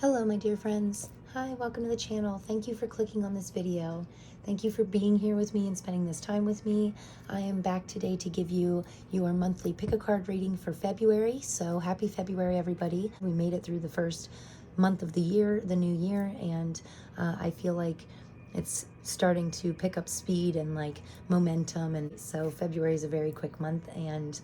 Hello my dear friends. Hi, welcome to the channel. Thank you for clicking on this video. Thank you for being here with me and spending this time with me. I am back today to give you your monthly pick a card reading for February. So happy February everybody. We made it through the first month of the year, the new year, and I feel like it's starting to pick up speed and like momentum, and so February is a very quick month, and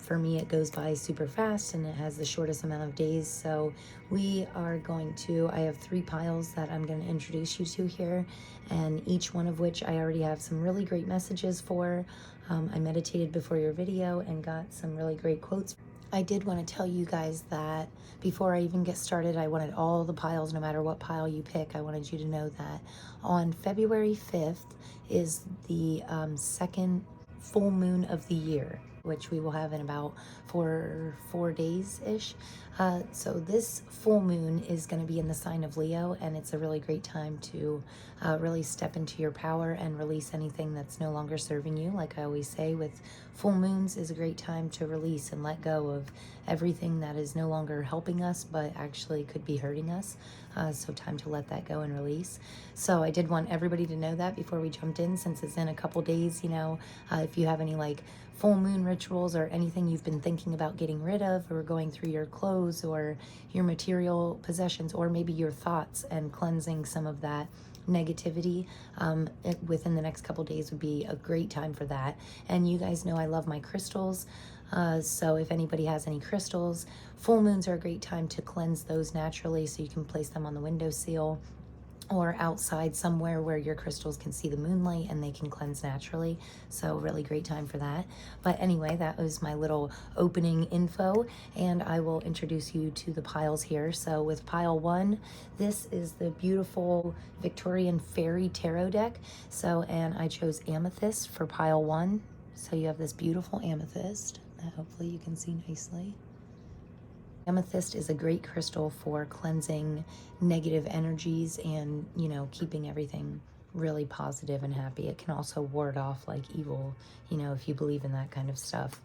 for me it goes by super fast and it has the shortest amount of days. So we are going to, I have 3 piles that I'm going to introduce you to here, and each one of which I already have some really great messages for. I meditated before your video and got some really great quotes. I did want to tell you guys that before I even get started, I wanted all the piles, no matter what pile you pick, I wanted you to know that on February 5th is the second full moon of the year, which we will have in about four days-ish. So this full moon is going to be in the sign of Leo, and it's a really great time to really step into your power and release anything that's no longer serving you. Like I always say, with full moons is a great time to release and let go of everything that is no longer helping us but actually could be hurting us. So time to let that go and release. So I did want everybody to know that before we jumped in, since it's in a couple days. You know, if you have any like full moon rituals or anything you've been thinking about getting rid of, or going through your clothes or your material possessions, or maybe your thoughts and cleansing some of that negativity within the next couple days, would be a great time for that. And you guys know I love my crystals, so if anybody has any crystals, full moons are a great time to cleanse those naturally, so you can place them on the windowsill or outside somewhere where your crystals can see the moonlight and they can cleanse naturally. So really great time for that. But anyway, that was my little opening info, and I will introduce you to the piles here. So with pile 1, this is the beautiful Victorian fairy tarot deck. So, and I chose Amethyst for pile 1. So you have this beautiful amethyst that hopefully you can see nicely. Amethyst is a great crystal for cleansing negative energies and, you know, keeping everything really positive and happy. It can also ward off like evil, you know, if you believe in that kind of stuff.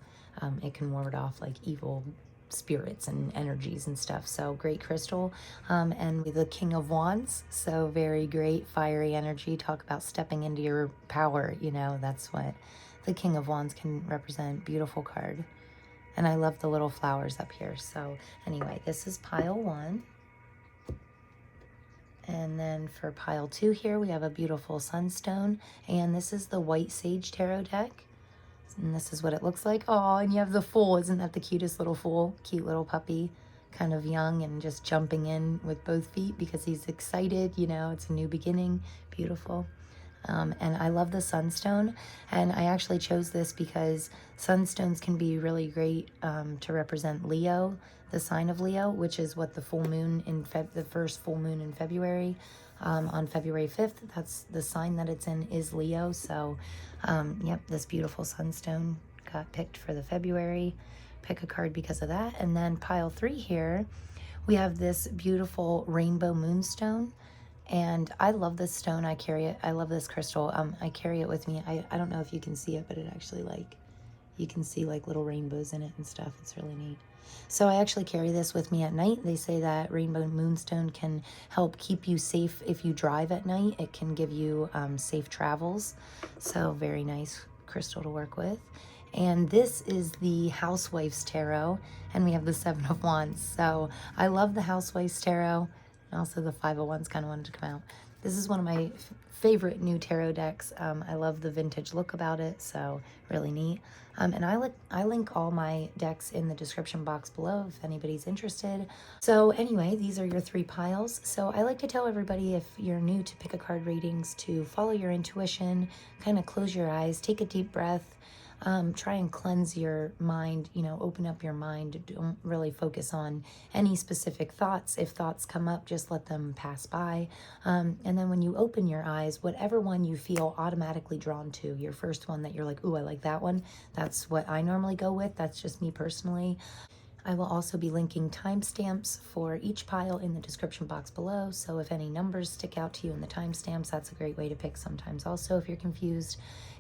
It can ward off like evil spirits and energies and stuff. So great crystal. And the King of Wands, so very great fiery energy. Talk about stepping into your power, you know, that's what the King of Wands can represent. Beautiful card. And I love the little flowers up here. So anyway, this is pile 1. And then for pile 2 here, we have a beautiful Sunstone. And this is the White Sage Tarot deck. And this is what it looks like. Oh, and you have the Fool. Isn't that the cutest little Fool? Cute little puppy. Kind of young and just jumping in with both feet because he's excited. You know, it's a new beginning. Beautiful. And I love the Sunstone, and I actually chose this because Sunstones can be really great to represent Leo, the sign of Leo, which is what the full moon in the first full moon in February, on February 5th, that's the sign that it's in, is Leo. So yep, this beautiful Sunstone got picked for the February pick a card because of that. And then pile 3 here, we have this beautiful rainbow moonstone. And I love this stone. I carry it. I love this crystal. I carry it with me. I don't know if you can see it, but it actually, like, you can see like little rainbows in it and stuff. It's really neat. So I actually carry this with me at night. They say that rainbow moonstone can help keep you safe if you drive at night. It can give you safe travels. So very nice crystal to work with. And this is the Housewives Tarot, and we have the 7 of Wands. So I love the Housewives Tarot. And also the 5 of Wands kind of wanted to come out. This is one of my favorite new tarot decks. I love the vintage look about it, so really neat. And I link all my decks in the description box below if anybody's interested. So anyway, these are your 3 piles. So I like to tell everybody, if you're new to pick a card readings, to follow your intuition, kind of close your eyes, take a deep breath. Try and cleanse your mind, you know, open up your mind. Don't really focus on any specific thoughts. If thoughts come up, just let them pass by. And then when you open your eyes, whatever one you feel automatically drawn to, your first one that you're like, ooh, I like that one. That's what I normally go with. That's just me personally. I will also be linking timestamps for each pile in the description box below, so if any numbers stick out to you in the timestamps, that's a great way to pick sometimes also if you're confused.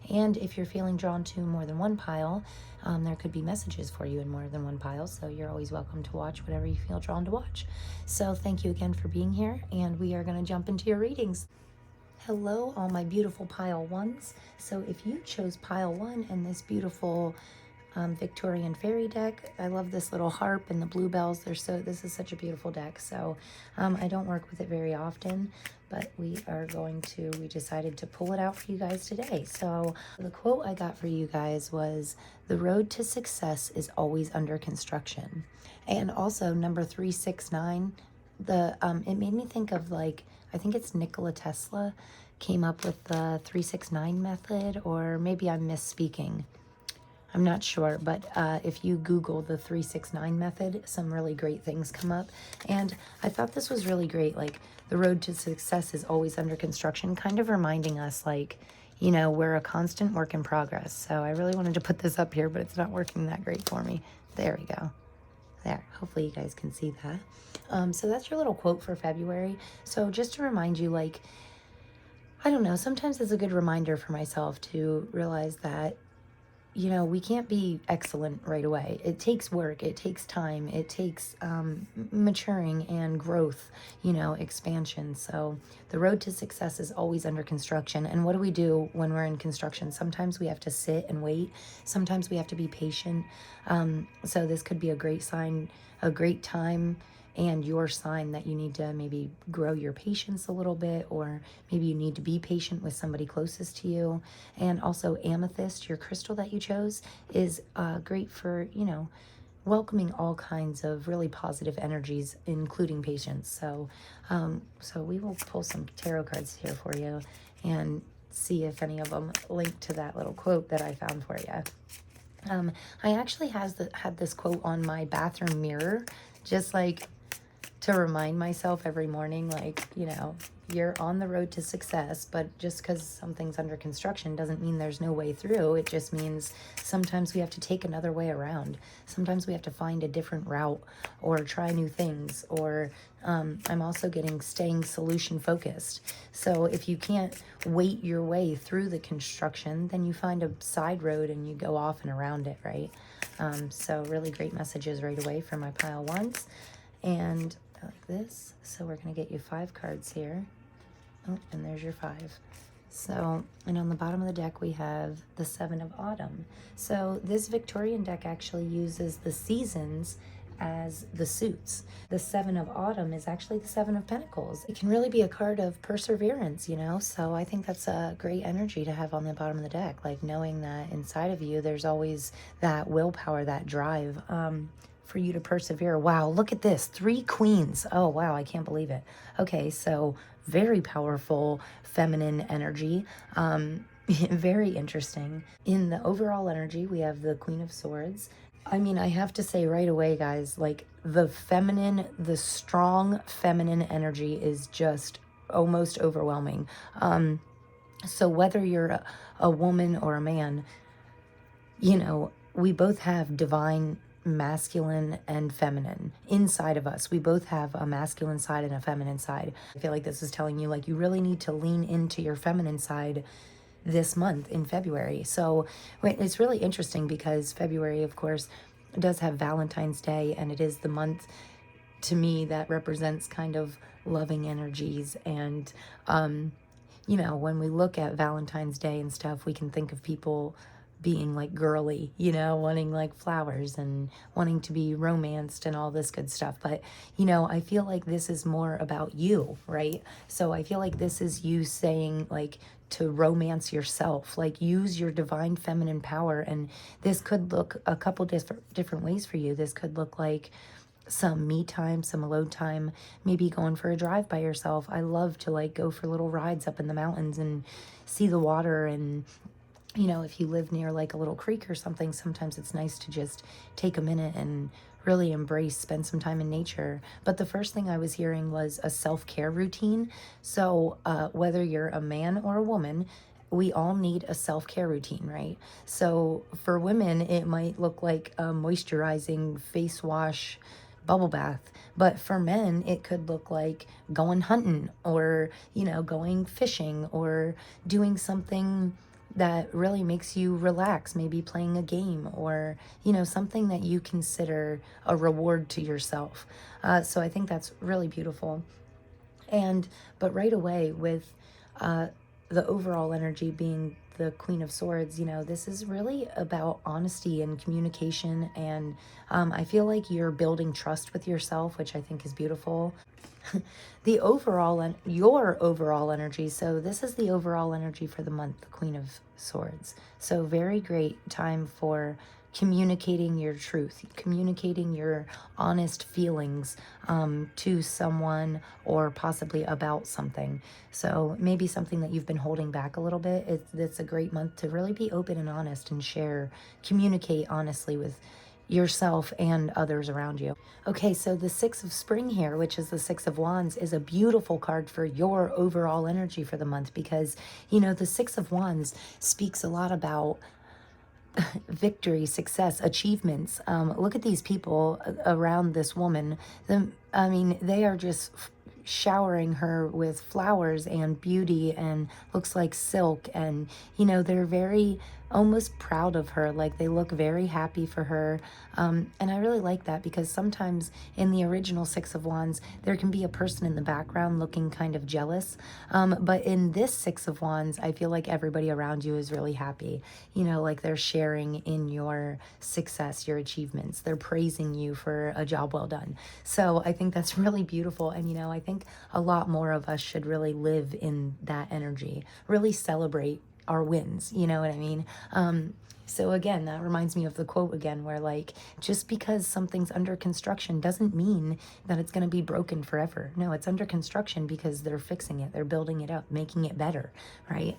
And if you're feeling drawn to more than one pile, there could be messages for you in more than one pile, so you're always welcome to watch whatever you feel drawn to watch. So thank you again for being here, and we are going to jump into your readings. Hello, all my beautiful pile ones. So if you chose pile one and this beautiful Victorian fairy deck, I love this little harp and the bluebells. This is such a beautiful deck. So I don't work with it very often, but we decided to pull it out for you guys today. So the quote I got for you guys was, "The road to success is always under construction." And also number 369, it made me think of, like, I think it's Nikola Tesla came up with the 369 method, or maybe I'm misspeaking. I'm not sure, but if you Google the 369 method, some really great things come up. And I thought this was really great. Like, the road to success is always under construction, kind of reminding us, like, you know, we're a constant work in progress. So I really wanted to put this up here, but it's not working that great for me. There we go. There, hopefully you guys can see that. So that's your little quote for February. So just to remind you, like, I don't know, sometimes it's a good reminder for myself to realize that, you know, we can't be excellent right away. It takes work, it takes time, it takes maturing and growth, you know, expansion. So the road to success is always under construction. And what do we do when we're in construction? Sometimes we have to sit and wait. Sometimes we have to be patient. So this could be a great sign, a great time, and your sign that you need to maybe grow your patience a little bit, or maybe you need to be patient with somebody closest to you. And also Amethyst, your crystal that you chose, is great for, you know, welcoming all kinds of really positive energies, including patience. So we will pull some tarot cards here for you and see if any of them link to that little quote that I found for you. I actually had this quote on my bathroom mirror, just like to remind myself every morning, like, you know, you're on the road to success, but just because something's under construction doesn't mean there's no way through. It just means sometimes we have to take another way around. Sometimes we have to find a different route or try new things, or I'm also staying solution focused. So if you can't wait your way through the construction, then you find a side road and you go off and around it, right? So really great messages right away for my pile ones. And like this. So we're going to get you 5 cards here. Oh, and there's your 5. So, and on the bottom of the deck, we have the 7 of Autumn. So this Victorian deck actually uses the seasons as the suits. The 7 of Autumn is actually the 7 of Pentacles. It can really be a card of perseverance, you know? So I think that's a great energy to have on the bottom of the deck, like knowing that inside of you, there's always that willpower, that drive, for you to persevere. Wow, look at this. 3 queens. Oh, wow, I can't believe it. Okay, so very powerful feminine energy. Very interesting. In the overall energy, we have the Queen of Swords. I mean, I have to say right away, guys, like the strong feminine energy is just almost overwhelming. So whether you're a woman or a man, you know, we both have divine masculine and feminine inside of us. We both have a masculine side and a feminine side. I feel like this is telling you, like, you really need to lean into your feminine side this month in February. So it's really interesting because February, of course, does have Valentine's Day, and it is the month to me that represents kind of loving energies. And you know, when we look at Valentine's Day and stuff, we can think of people being like girly, you know, wanting like flowers and wanting to be romanced and all this good stuff. But, you know, I feel like this is more about you, right? So I feel like this is you saying, like, to romance yourself, like use your divine feminine power. And this could look a couple different ways for you. This could look like some me time, some alone time, maybe going for a drive by yourself. I love to like go for little rides up in the mountains and see the water. And you know, if you live near like a little creek or something, sometimes it's nice to just take a minute and really spend some time in nature. But the first thing I was hearing was a self-care routine. So whether you're a man or a woman, we all need a self-care routine, right? So for women, it might look like a moisturizing face wash, bubble bath. But for men, it could look like going hunting, or, going fishing, or doing something that really makes you relax, maybe playing a game, or, something that you consider a reward to yourself. So I think that's really beautiful. But right away, with uh, the overall energy being the Queen of Swords, this is really about honesty and communication. And I feel like you're building trust with yourself, which I think is beautiful. The overall and your overall energy. So this is the overall energy for the month, the Queen of Swords. So very great time for communicating your truth, communicating your honest feelings to someone, or possibly about something. So maybe something that you've been holding back a little bit. It's a great month to really be open and honest and share, communicate honestly with yourself and others around you. Okay, so the Six of Spring here, which is the Six of Wands, is a beautiful card for your overall energy for the month, because, the Six of Wands speaks a lot about victory, success, achievements. Look at these people around this woman. They are just showering her with flowers and beauty, and looks like silk. And, they're very almost proud of her. Like, they look very happy for her. And I really like that, because sometimes in the original Six of Wands, there can be a person in the background looking kind of jealous. But in this Six of Wands, I feel like everybody around you is really happy. Like they're sharing in your success, your achievements. They're praising you for a job well done. So I think that's really beautiful. And, I think a lot more of us should really live in that energy, really celebrate our wins. You know what I mean? So again, that reminds me of the quote again, where like, just because something's under construction doesn't mean that it's going to be broken forever. No, it's under construction because they're fixing it. They're building it up, making it better. Right.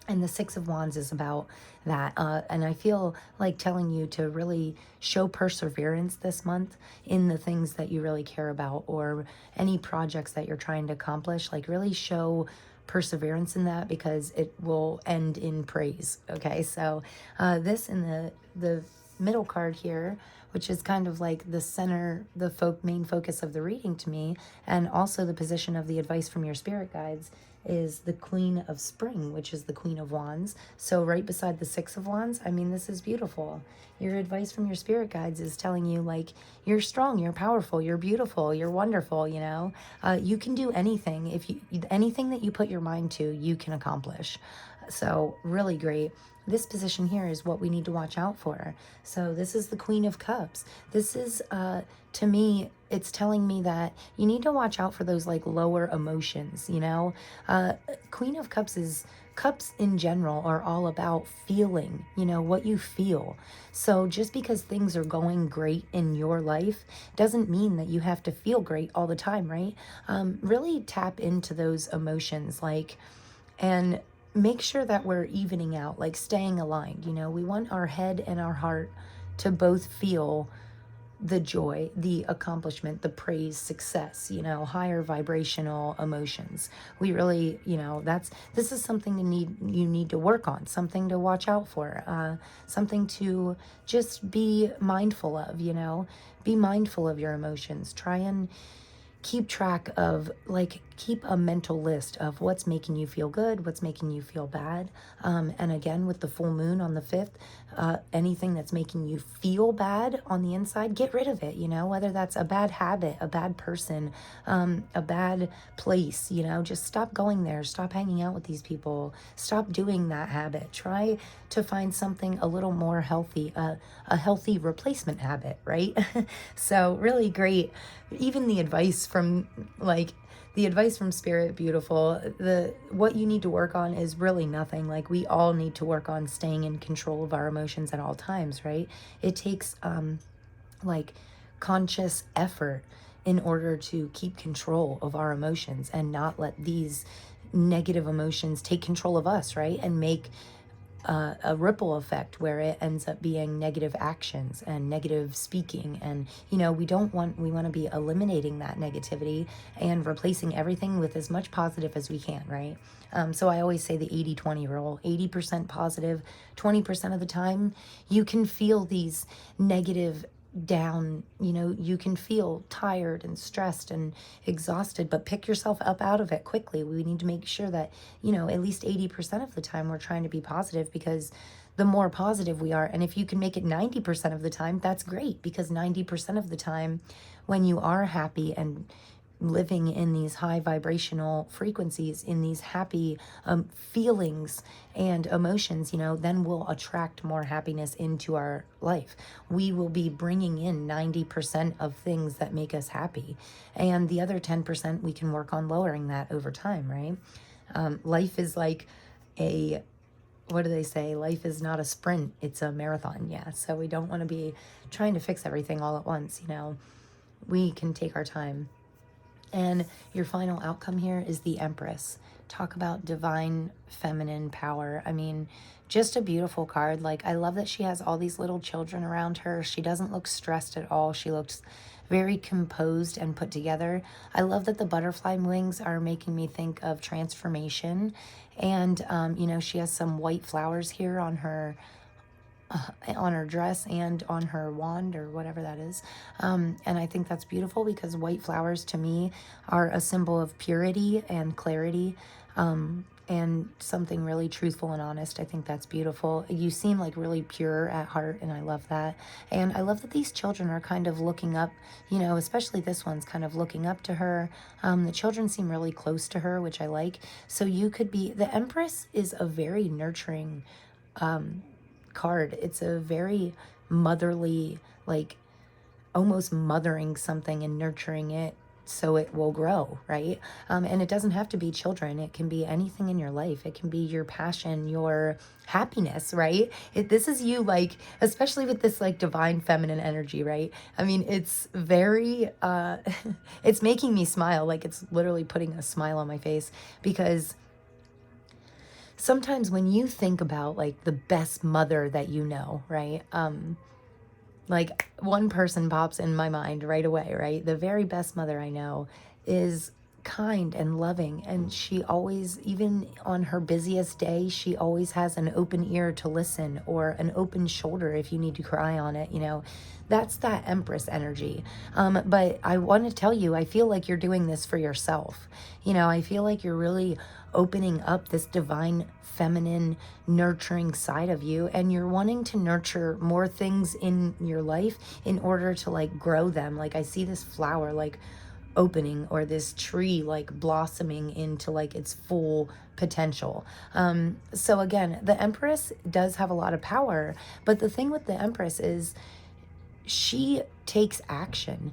And the Six of Wands is about that. And I feel like telling you to really show perseverance this month in the things that you really care about, or any projects that you're trying to accomplish. Like, really show perseverance in that, because it will end in praise. Okay, so this in the middle card here, which is kind of like the center, the main focus of the reading to me, and also the position of the advice from your spirit guides, is the Queen of Spring, which is the Queen of Wands. So right beside the Six of Wands, this is beautiful. Your advice from your spirit guides is telling you, like, you're strong, you're powerful, you're beautiful, you're wonderful. You can do anything. Anything that you put your mind to, you can accomplish. So really great. This position here is what we need to watch out for. So this is the Queen of Cups. This is, to me, it's telling me that you need to watch out for those like lower emotions, Queen of Cups cups in general are all about feeling, what you feel. So just because things are going great in your life doesn't mean that you have to feel great all the time, right? Really tap into those emotions, and make sure that we're evening out, like staying aligned. We want our head and our heart to both feel the joy, the accomplishment, the praise, success, higher vibrational emotions. We really, this is something you need to work on, something to watch out for, something to just be mindful of, be mindful of your emotions. Try and keep track of, keep a mental list of what's making you feel good, what's making you feel bad. And again, with the full moon on the 5th, anything that's making you feel bad on the inside, get rid of it, whether that's a bad habit, a bad person, a bad place, just stop going there, stop hanging out with these people, stop doing that habit. Try to find something a little more healthy, a healthy replacement habit, right? So really great. Even the advice from spirit, beautiful. What you need to work on is really nothing. Like, we all need to work on staying in control of our emotions at all times, right? It takes conscious effort in order to keep control of our emotions, and not let these negative emotions take control of us, right? And make a ripple effect where it ends up being negative actions and negative speaking. And, you know, we want to be eliminating that negativity and replacing everything with as much positive as we can, right? So I always say the 80-20 rule, 80% positive, 20% of the time, you can feel these negative down, you know, you can feel tired and stressed and exhausted, but pick yourself up out of it quickly. We need to make sure that, you know, at least 80% of the time we're trying to be positive, because the more positive we are, and if you can make it 90% of the time, that's great, because 90% of the time when you are happy and living in these high vibrational frequencies, in these happy feelings and emotions, you know, then we'll attract more happiness into our life. We will be bringing in 90% of things that make us happy. And the other 10%, we can work on lowering that over time, right? Life is like a, what do they say? Life is not a sprint, it's a marathon. Yeah. So we don't want to be trying to fix everything all at once, you know. We can take our time. And your final outcome here is the Empress. Talk about divine feminine power. I mean, just a beautiful card. Like, I love that she has all these little children around her. She doesn't look stressed at all. She looks very composed and put together. I love that the butterfly wings are making me think of transformation. And, you know, she has some white flowers here on her dress and on her wand or whatever that is. And I think that's beautiful, because white flowers to me are a symbol of purity and clarity, and something really truthful and honest. I think that's beautiful. You seem like really pure at heart, and I love that. And I love that these children are kind of looking up, you know, especially this one's kind of looking up to her. The children seem really close to her, which I like. So you could be, the Empress is a very nurturing card. It's a very motherly, like almost mothering something and nurturing it so it will grow, right? And it doesn't have to be children. It can be anything in your life. It can be your passion, your happiness, right? This is you, like, especially with this like divine feminine energy, right? I mean, it's very, it's making me smile. Like, it's literally putting a smile on my face, because sometimes when you think about like the best mother that you know, right? Like, one person pops in my mind right away, right? The very best mother I know is kind and loving, and she always, even on her busiest day, she always has an open ear to listen, or an open shoulder if you need to cry on it, you know. That's that Empress energy. But I want to tell you, I feel like you're doing this for yourself. You know, I feel like you're really opening up this divine feminine nurturing side of you, and you're wanting to nurture more things in your life in order to like grow them. Like, I see this flower like opening, or this tree like blossoming into like its full potential. So again, the Empress does have a lot of power, but the thing with the Empress is she takes action.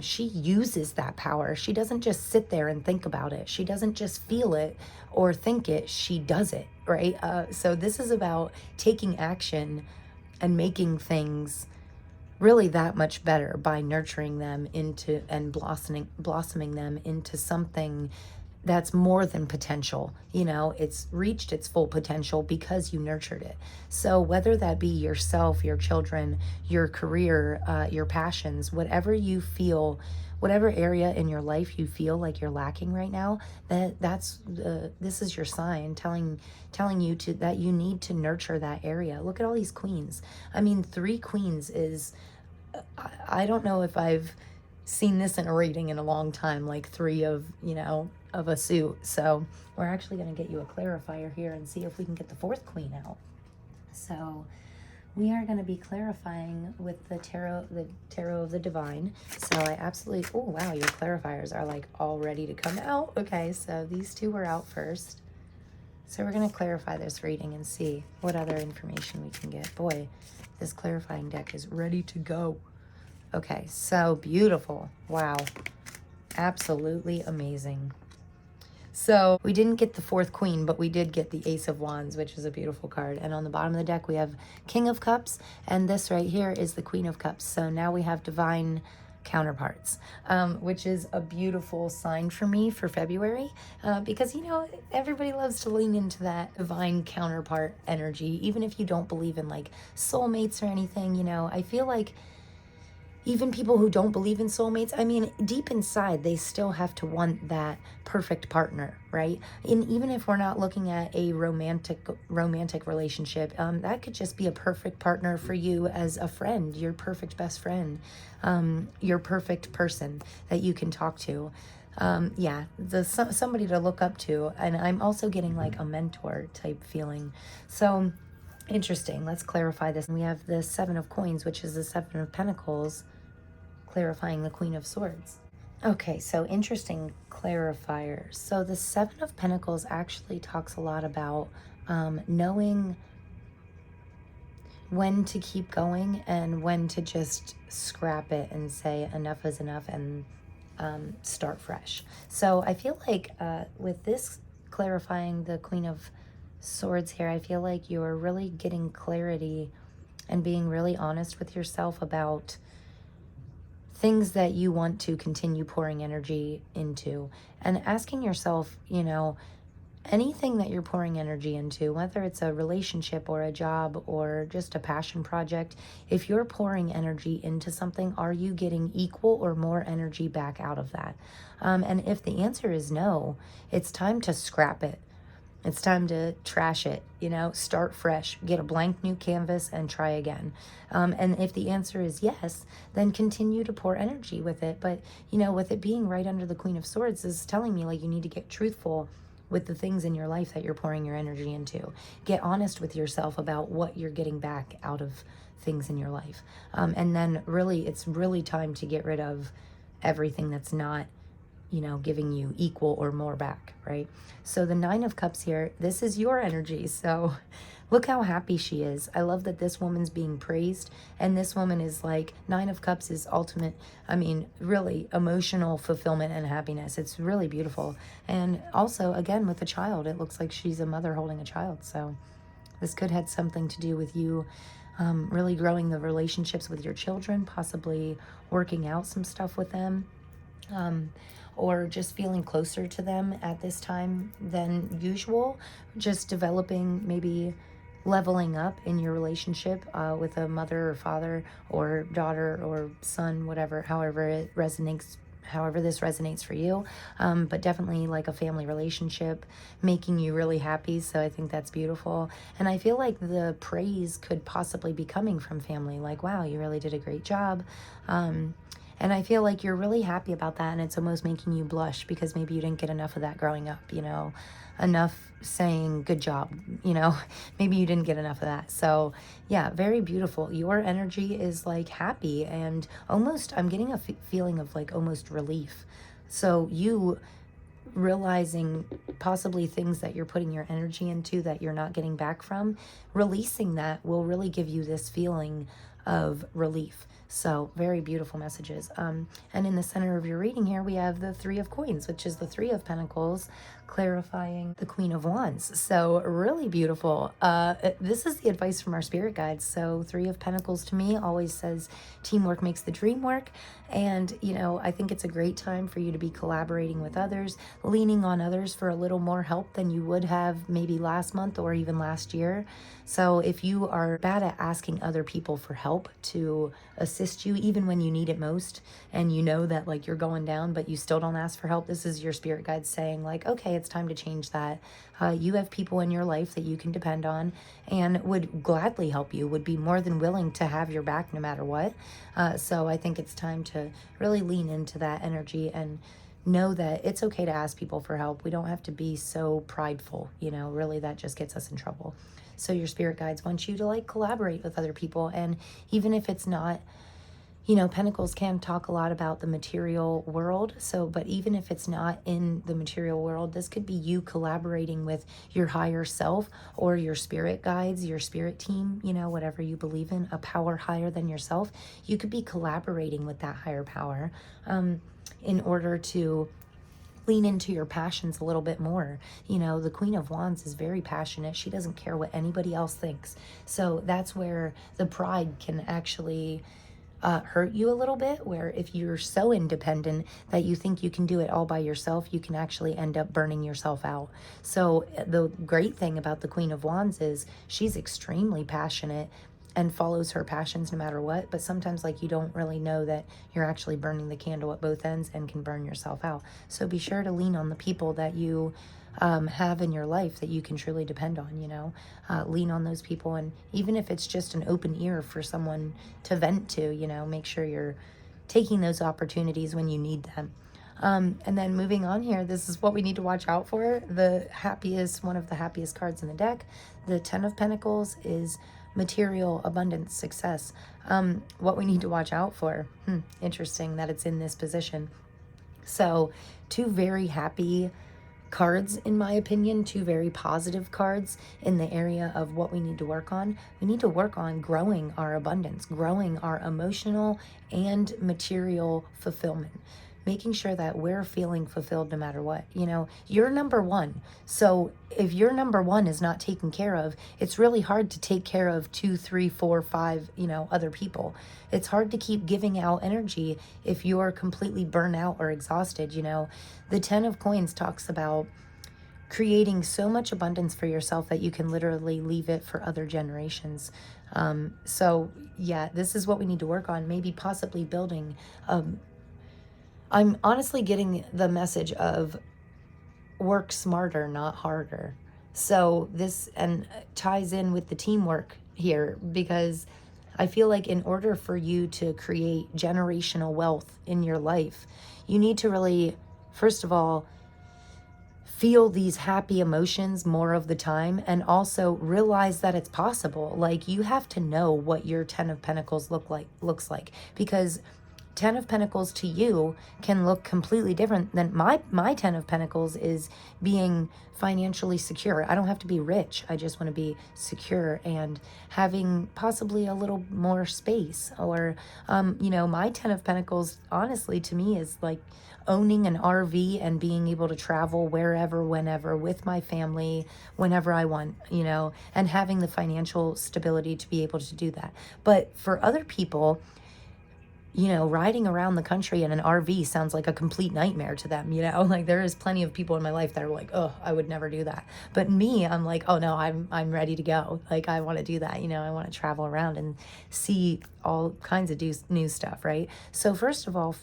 She uses that power. She doesn't just sit there and think about it. She doesn't just feel it or think it. She does it, right? So this is about taking action and making things really that much better by nurturing them into, and blossoming them into something that's more than potential. You know, it's reached its full potential because you nurtured it. So whether that be yourself, your children, your career, your passions, whatever you feel, whatever area in your life you feel like you're lacking right now, this is your sign telling you to, that you need to nurture that area. Look at all these queens. I mean, 3 queens is, I don't know if I've seen this in a reading in a long time, like 3 of, you know, of a suit. So we're actually going to get you a clarifier here and see if we can get the 4th queen out. So we are going to be clarifying with the tarot of the divine. So I absolutely, oh wow, your clarifiers are like all ready to come out. Okay, so these 2 were out first. So we're going to clarify this reading and see what other information we can get. Boy, this clarifying deck is ready to go. Okay, so beautiful. Wow. Absolutely amazing. So we didn't get the 4th queen, but we did get the Ace of Wands, which is a beautiful card. And on the bottom of the deck, we have King of Cups, and this right here is the Queen of Cups. So now we have divine counterparts, which is a beautiful sign for me for February, because, you know, everybody loves to lean into that divine counterpart energy, even if you don't believe in like soulmates or anything. You know, I feel like even people who don't believe in soulmates, I mean, deep inside, they still have to want that perfect partner, right? And even if we're not looking at a romantic relationship, that could just be a perfect partner for you as a friend, your perfect best friend, your perfect person that you can talk to. Yeah, somebody to look up to. And I'm also getting like a mentor type feeling. So interesting. Let's clarify this. We have the Seven of Coins, which is the Seven of Pentacles, clarifying the Queen of Swords. Okay, so interesting clarifier. So the Seven of Pentacles actually talks a lot about knowing when to keep going and when to just scrap it and say enough is enough and start fresh. So I feel like with this clarifying the Queen of Swords here, I feel like you're really getting clarity and being really honest with yourself about things that you want to continue pouring energy into, and asking yourself, you know, anything that you're pouring energy into, whether it's a relationship or a job or just a passion project, if you're pouring energy into something, are you getting equal or more energy back out of that? And if the answer is no, it's time to scrap it. It's time to trash it, you know, start fresh, get a blank new canvas and try again. And if the answer is yes, then continue to pour energy with it. But, you know, with it being right under the Queen of Swords is telling me like you need to get truthful with the things in your life that you're pouring your energy into. Get honest with yourself about what you're getting back out of things in your life. And then really, it's really time to get rid of everything that's not, you know, giving you equal or more back, right? So the Nine of Cups here, this is your energy. So look how happy she is. I love that this woman's being praised. And this woman is like, Nine of Cups is ultimate, I mean, really emotional fulfillment and happiness. It's really beautiful. And also, again, with a child, it looks like she's a mother holding a child. So this could have something to do with you really growing the relationships with your children, possibly working out some stuff with them. Or just feeling closer to them at this time than usual, just developing, maybe leveling up in your relationship with a mother or father or daughter or son, whatever, however this resonates for you, but definitely like a family relationship, making you really happy. So I think that's beautiful. And I feel like the praise could possibly be coming from family, like, wow, you really did a great job. And I feel like you're really happy about that, and it's almost making you blush because maybe you didn't get enough of that growing up, you know, enough saying good job, you know, maybe you didn't get enough of that. So yeah, very beautiful. Your energy is like happy and almost, I'm getting a feeling of like almost relief. So you realizing possibly things that you're putting your energy into that you're not getting back from, releasing that will really give you this feeling of relief. So very beautiful messages. And in the center of your reading here, we have the Three of Coins, which is the Three of Pentacles, clarifying the Queen of Wands. So really beautiful. This is the advice from our spirit guides. So Three of Pentacles to me always says teamwork makes the dream work. And, you know, I think it's a great time for you to be collaborating with others, leaning on others for a little more help than you would have maybe last month or even last year. So if you are bad at asking other people for help to assist you, even when you need it most, and you know that like you're going down, but you still don't ask for help, this is your spirit guide saying like, okay, it's time to change that. You have people in your life that you can depend on and would gladly help you, would be more than willing to have your back no matter what. So I think it's time to really lean into that energy and know that it's okay to ask people for help. We don't have to be so prideful, you know, really that just gets us in trouble. So your spirit guides want you to like collaborate with other people. And even if it's not, you know, Pentacles can talk a lot about the material world. So, but even if it's not in the material world, this could be you collaborating with your higher self or your spirit guides, your spirit team, you know, whatever you believe in, a power higher than yourself. You could be collaborating with that higher power in order to lean into your passions a little bit more. You know, the Queen of Wands is very passionate. She doesn't care what anybody else thinks. So that's where the pride can actually hurt you a little bit, where if you're so independent that you think you can do it all by yourself, you can actually end up burning yourself out. So the great thing about the Queen of Wands is she's extremely passionate and follows her passions no matter what, but sometimes like you don't really know that you're actually burning the candle at both ends and can burn yourself out. So be sure to lean on the people that you have in your life that you can truly depend on, lean on those people. And even if it's just an open ear for someone to vent to, make sure you're taking those opportunities when you need them. And then moving on here, this is what we need to watch out for. One of the happiest cards in the deck, the Ten of Pentacles, is material, abundance, success. What we need to watch out for. Interesting that it's in this position. So two very happy cards, in my opinion, two very positive cards in the area of what we need to work on. We need to work on growing our abundance, growing our emotional and material fulfillment, making sure that we're feeling fulfilled no matter what. You're number one. So if your number one is not taken care of, it's really hard to take care of 2, 3, 4, 5, other people. It's hard to keep giving out energy if you're completely burnt out or exhausted. The Ten of Coins talks about creating so much abundance for yourself that you can literally leave it for other generations. So yeah, this is what we need to work on. Maybe possibly building I'm honestly getting the message of work smarter, not harder. So this ties in with the teamwork here, because I feel like in order for you to create generational wealth in your life, you need to really, first of all, feel these happy emotions more of the time, and also realize that it's possible. Like, you have to know what your Ten of Pentacles looks like, because Ten of Pentacles to you can look completely different than my Ten of Pentacles is being financially secure. I don't have to be rich. I just want to be secure and having possibly a little more space. Or, my Ten of Pentacles, honestly, to me is like owning an RV and being able to travel wherever, whenever, with my family, whenever I want, and having the financial stability to be able to do that. But for other people, riding around the country in an RV sounds like a complete nightmare to them, like there is plenty of people in my life that are like, oh, I would never do that. But me, I'm like, oh no, I'm ready to go. Like, I want to do that. I want to travel around and see all kinds of new stuff, right? So first of all,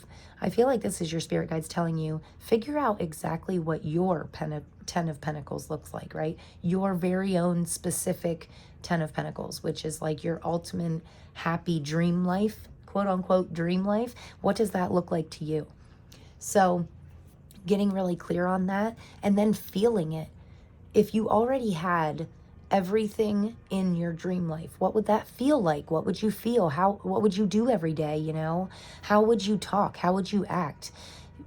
I feel like this is your spirit guides telling you, figure out exactly what your Ten of Pentacles looks like, right? Your very own specific Ten of Pentacles, which is like your ultimate happy dream life, quote unquote dream life. What does that look like to you? So getting really clear on that, and then feeling it. If you already had everything in your dream life, what would that feel like? What would you feel? What would you do every day? How would you talk? How would you act?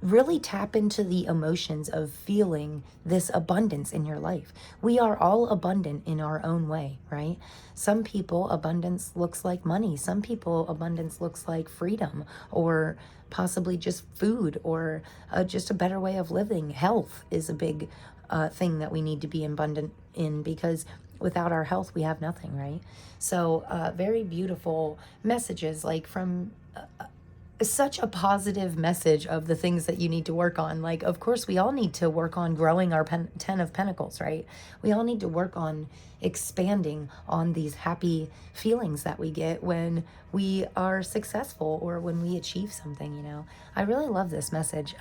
Really tap into the emotions of feeling this abundance in your life. We are all abundant in our own way, right? Some people, abundance looks like money. Some people, abundance looks like freedom, or possibly just food, or just a better way of living. Health is a big thing that we need to be abundant in, because without our health, we have nothing, right? So very beautiful messages, like from such a positive message of the things that you need to work on. Like, of course, we all need to work on growing our Ten of Pentacles, right? We all need to work on expanding on these happy feelings that we get when we are successful or when we achieve something, I really love this message.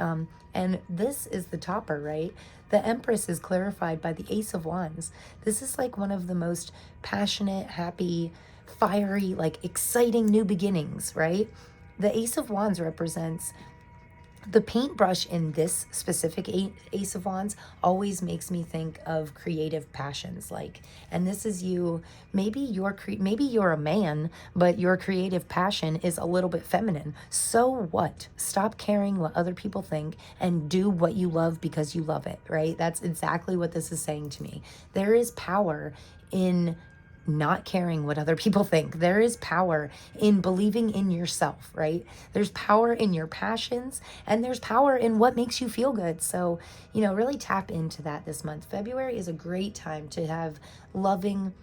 And this is the topper, right? The Empress is clarified by the Ace of Wands. This is like one of the most passionate, happy, fiery, like exciting new beginnings, right? The Ace of Wands represents the paintbrush. In this specific Ace of Wands always makes me think of creative passions. And this is you. Maybe you're a man, but your creative passion is a little bit feminine. So what? Stop caring what other people think and do what you love because you love it, right? That's exactly what this is saying to me. There is power in not caring what other people think. There is power in believing in yourself, right? There's power in your passions, and there's power in what makes you feel good. So, really tap into that this month. February is a great time to have loving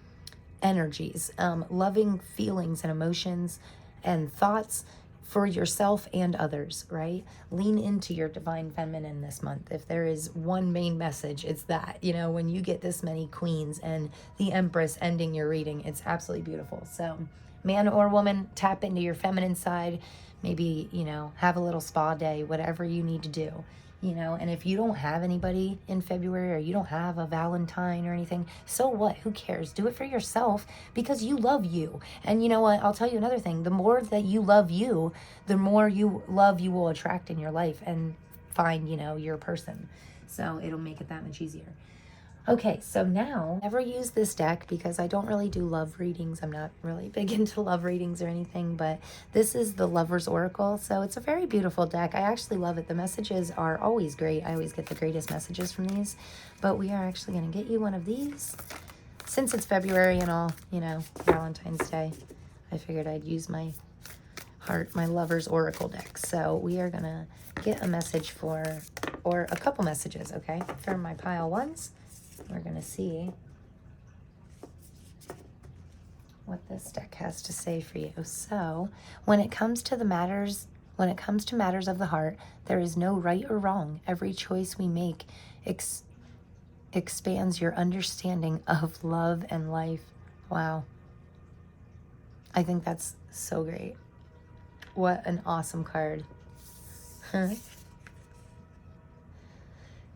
energies, loving feelings and emotions and thoughts for yourself and others, right? Lean into your divine feminine this month. If there is one main message, it's that, you know, when you get this many queens and the Empress ending your reading, it's absolutely beautiful. So man or woman, tap into your feminine side. Maybe, you know, have a little spa day, whatever you need to do. You know, and if you don't have anybody in February, or you don't have a Valentine or anything, so what? Who cares? Do it for yourself, because you love you. And you know what? I'll tell you another thing. The more that you love you, the more you love you will attract in your life and find, you know, your person. So it'll make it that much easier. Okay, so now, never use this deck because I don't really do love readings. I'm not really big into love readings or anything, but this is the Lover's Oracle. So it's a very beautiful deck. I actually love it. The messages are always great. I always get the greatest messages from these, but we are actually going to get you one of these. Since it's February and all, you know, Valentine's Day, I figured I'd use my Lover's Oracle deck. So we are going to get a message for, or a couple messages, okay, for my pile ones. We're going to see what this deck has to say for you. So, when it comes to matters of the heart, there is no right or wrong. Every choice we make expands your understanding of love and life. Wow. I think that's so great. What an awesome card. Huh?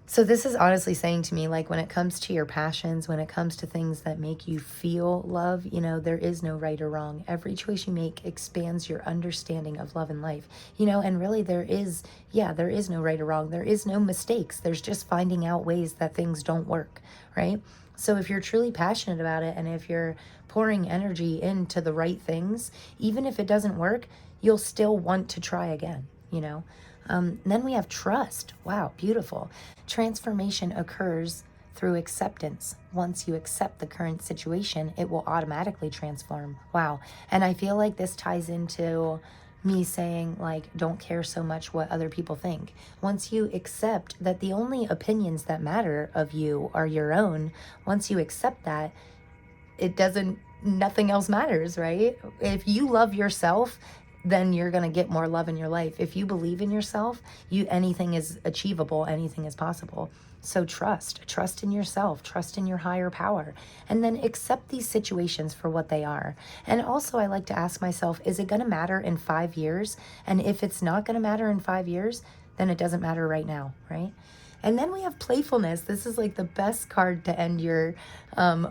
So this is honestly saying to me, like, when it comes to your passions, when it comes to things that make you feel love, you know, there is no right or wrong. Every choice you make expands your understanding of love and life, you know, and really there is no right or wrong. There is no mistakes. There's just finding out ways that things don't work, right? So if you're truly passionate about it, and if you're pouring energy into the right things, even if it doesn't work, you'll still want to try again, you know? Then we have trust. Wow, beautiful. Transformation occurs through acceptance. Once you accept the current situation, it will automatically transform. Wow. And I feel like this ties into me saying, like, don't care so much what other people think. Once you accept that the only opinions that matter of you are your own, once you accept that, nothing else matters, right? If you love yourself, then you're going to get more love in your life. If you believe in yourself, anything is achievable, anything is possible. So trust in yourself, trust in your higher power, and then accept these situations for what they are. And also, I like to ask myself, is it going to matter in 5 years? And if it's not going to matter in 5 years, then it doesn't matter right now, right? And then we have playfulness. This is like the best card to end your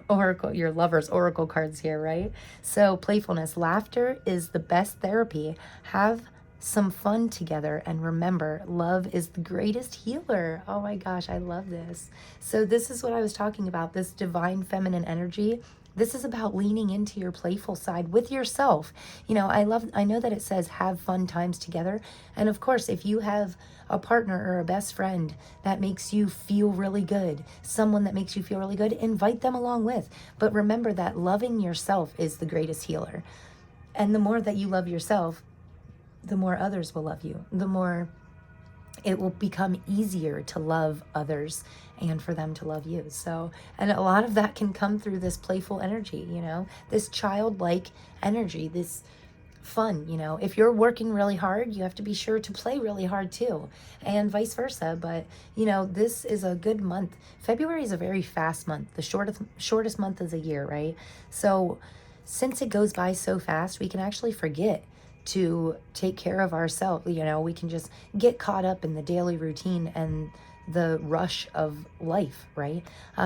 oracle, your Lover's Oracle cards here, right? So playfulness, laughter is the best therapy. Have some fun together, and remember, love is the greatest healer. Oh my gosh, I love this. So this is what I was talking about, this divine feminine energy. This is about leaning into your playful side with yourself. You know, I know that it says have fun times together. And of course, if you have a partner or a best friend that makes you feel really good, someone that makes you feel really good, invite them along with. But remember that loving yourself is the greatest healer. And the more that you love yourself, the more others will love you. The more it will become easier to love others and for them to love you. So, and a lot of that can come through this playful energy, you know, this childlike energy, this fun, you know. If you're working really hard, you have to be sure to play really hard too, and vice versa. But, you know, this is a good month. February is a very fast month, the shortest month of the year, right? So since it goes by so fast, we can actually forget to take care of ourselves. You know, we can just get caught up in the daily routine and the rush of life, right?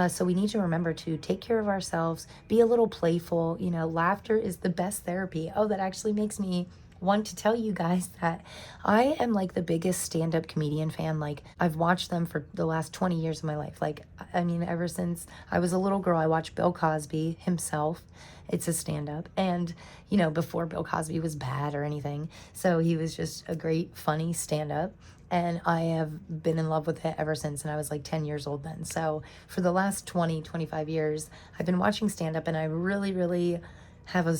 So we need to remember to take care of ourselves, be a little playful. You know, laughter is the best therapy. Oh, that actually makes me want to tell you guys that I am like the biggest stand-up comedian fan. Like, I've watched them for the last 20 years of my life. Like, I mean, ever since I was a little girl, I watched Bill Cosby himself. It's a stand-up. And, you know, before Bill Cosby was bad or anything. So he was just a great, funny stand-up. And I have been in love with it ever since. And I was like 10 years old then. So for the last 25 years, I've been watching stand-up, and I really, really have a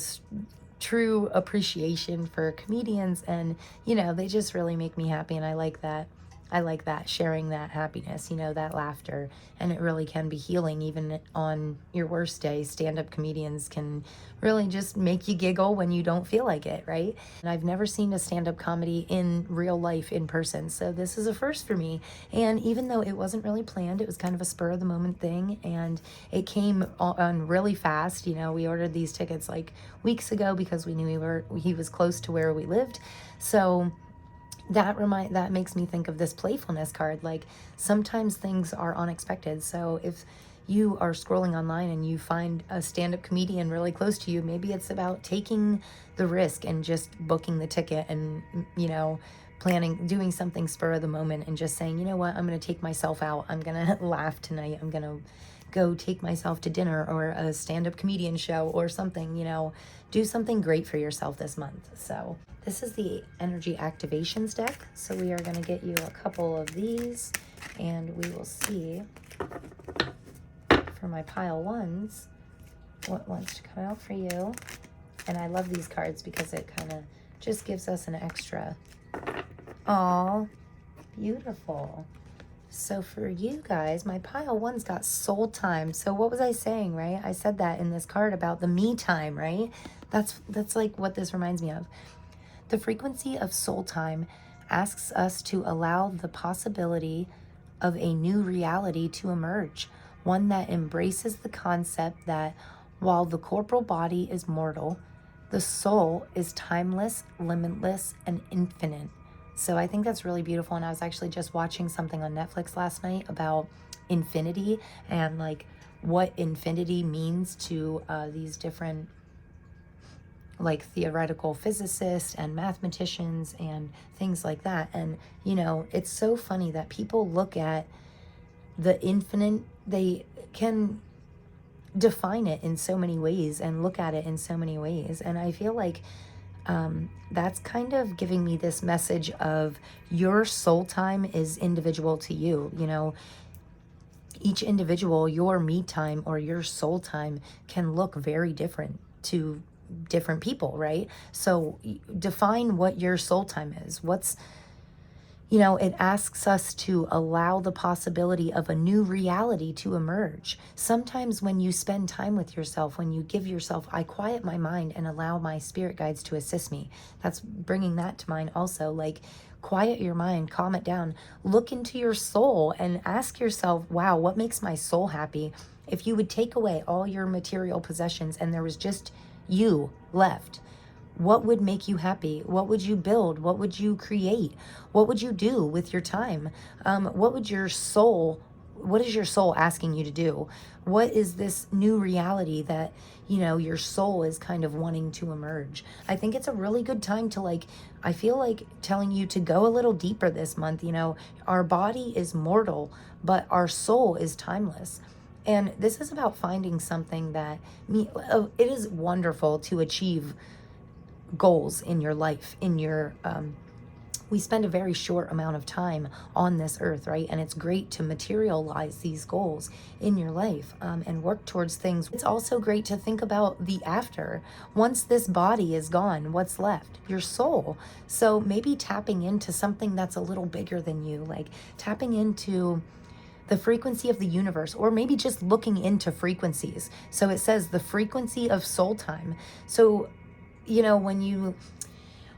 true appreciation for comedians. And, you know, they just really make me happy. And I like that I like that, sharing that happiness, you know, that laughter. And it really can be healing even on your worst day. Stand-up comedians can really just make you giggle when you don't feel like it, right? And I've never seen a stand-up comedy in real life in person, so this is a first for me. And even though it wasn't really planned, it was kind of a spur of the moment thing, and it came on really fast. You know, we ordered these tickets like weeks ago because we knew he was close to where we lived. So that makes me think of this playfulness card. Like, sometimes things are unexpected. So if you are scrolling online and you find a stand-up comedian really close to you, maybe it's about taking the risk and just booking the ticket and, you know, doing something spur of the moment and just saying, you know what, I'm going to take myself out. I'm going to laugh tonight. I'm going to go take myself to dinner or a stand-up comedian show or something, you know, do something great for yourself this month. So this is the energy activations deck. So we are going to get you a couple of these, and we will see for my pile ones what wants to come out for you. And I love these cards because it kind of just gives us an extra. Aw, beautiful. So for you guys, my pile one's got soul time. So what was I saying, right? I said that in this card about the me time, right? That's like what this reminds me of. The frequency of soul time asks us to allow the possibility of a new reality to emerge, one that embraces the concept that while the corporal body is mortal, the soul is timeless, limitless, and infinite. So I think that's really beautiful. And I was actually just watching something on Netflix last night about infinity and like what infinity means to these different like theoretical physicists and mathematicians and things like that. And, you know, it's so funny that people look at the infinite, they can define it in so many ways and look at it in so many ways. And I feel like that's kind of giving me this message of your soul time is individual to you. You know, each individual, your me time or your soul time can look very different to different people, right? So define what your soul time is. You know, it asks us to allow the possibility of a new reality to emerge. Sometimes when you spend time with yourself, when you give yourself, I quiet my mind and allow my spirit guides to assist me. That's bringing that to mind also. Like, quiet your mind, calm it down, look into your soul and ask yourself, wow, what makes my soul happy? If you would take away all your material possessions and there was just you left, what would make you happy? What would you build? What would you create? What would you do with your time? What is your soul asking you to do? What is this new reality that, you know, your soul is kind of wanting to emerge? I think it's a really good time to, like, I feel like telling you to go a little deeper this month. You know, our body is mortal, but our soul is timeless. And this is about finding something that it is wonderful to achieve goals in your life, we spend a very short amount of time on this earth, right? And it's great to materialize these goals in your life and work towards things. It's also great to think about the after. Once this body is gone, what's left? Your soul. So maybe tapping into something that's a little bigger than you, like tapping into the frequency of the universe, or maybe just looking into frequencies. So it says the frequency of soul time. So, you know, when you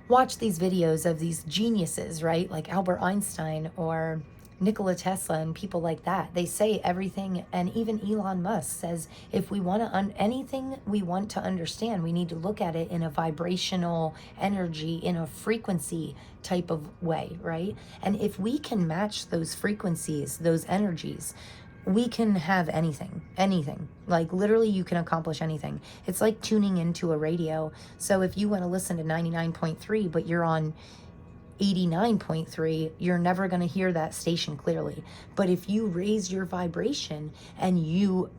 watch these videos of these geniuses, right, like Albert Einstein or Nikola Tesla and people like that, they say everything, and even Elon Musk says if we want to anything we want to understand, we need to look at it in a vibrational energy, in a frequency type of way, right? And if we can match those frequencies, those energies, we can have anything. Like literally you can accomplish anything. It's like tuning into a radio. So if you want to listen to 99.3 but you're on 89.3, you're never going to hear that station clearly. But if you raise your vibration and you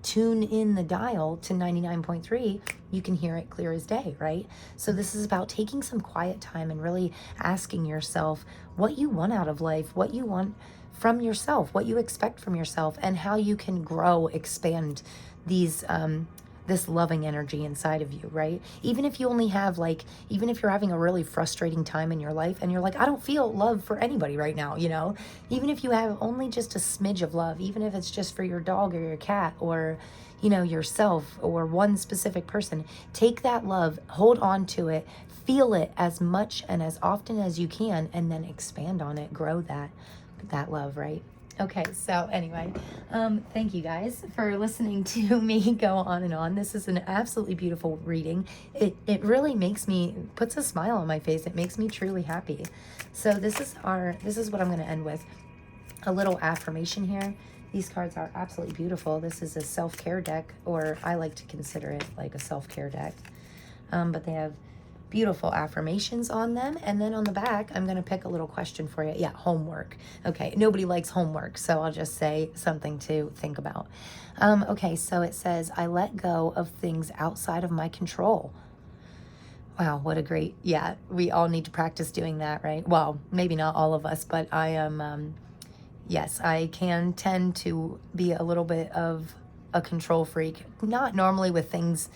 tune in the dial to 99.3, you can hear it clear as day, right? So this is about taking some quiet time and really asking yourself what you want out of life, what you want from yourself, what you expect from yourself, and how you can grow, expand these this loving energy inside of you, right? Even if you only have like, even if you're having a really frustrating time in your life and you're like, I don't feel love for anybody right now, you know, even if you have only just a smidge of love, even if it's just for your dog or your cat or, you know, yourself or one specific person, take that love, hold on to it, feel it as much and as often as you can, and then expand on it, grow that love, right? Okay, so anyway, thank you guys for listening to me go on and on. This is an absolutely beautiful reading. It really puts a smile on my face. It makes me truly happy. So this is what I'm going to end with. A little affirmation here. These cards are absolutely beautiful. This is a self-care deck, or I like to consider it like a self-care deck. But they have beautiful affirmations on them. And then on the back, I'm going to pick a little question for you. Yeah, homework. Okay, nobody likes homework, so I'll just say something to think about. Okay, so it says, I let go of things outside of my control. Wow, what a great, yeah, we all need to practice doing that, right? Well, maybe not all of us, but I am, yes, I can tend to be a little bit of a control freak. Not normally with things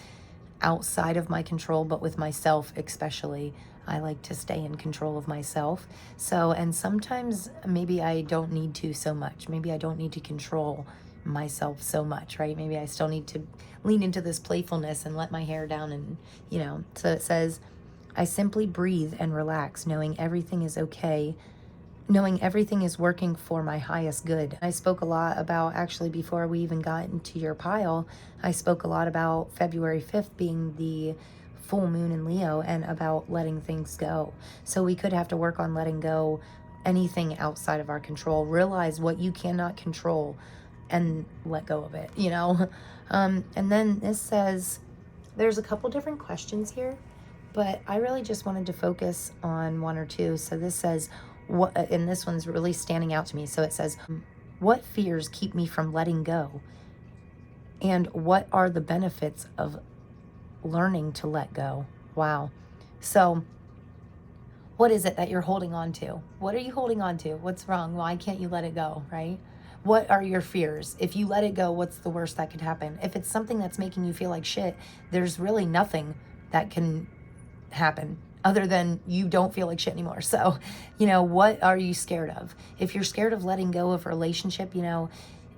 outside of my control, but with myself especially. I like to stay in control of myself. So, and sometimes maybe I don't need to so much. Maybe I don't need to control myself so much, right? Maybe I still need to lean into this playfulness and let my hair down and, you know. So it says, I simply breathe and relax, knowing everything is okay, knowing everything is working for my highest good. I spoke a lot about, actually before we even got into your pile, I spoke a lot about February 5th being the full moon in Leo and about letting things go. So we could have to work on letting go anything outside of our control. Realize what you cannot control and let go of it, you know? And then this says, there's a couple different questions here, but I really just wanted to focus on one or two. So this says, what, and this one's really standing out to me. So it says, what fears keep me from letting go? And what are the benefits of learning to let go? Wow. So what is it that you're holding on to? What are you holding on to? What's wrong? Why can't you let it go, right? What are your fears? If you let it go, what's the worst that could happen? If it's something that's making you feel like shit, there's really nothing that can happen other than you don't feel like shit anymore. So, you know, what are you scared of? If you're scared of letting go of a relationship, you know,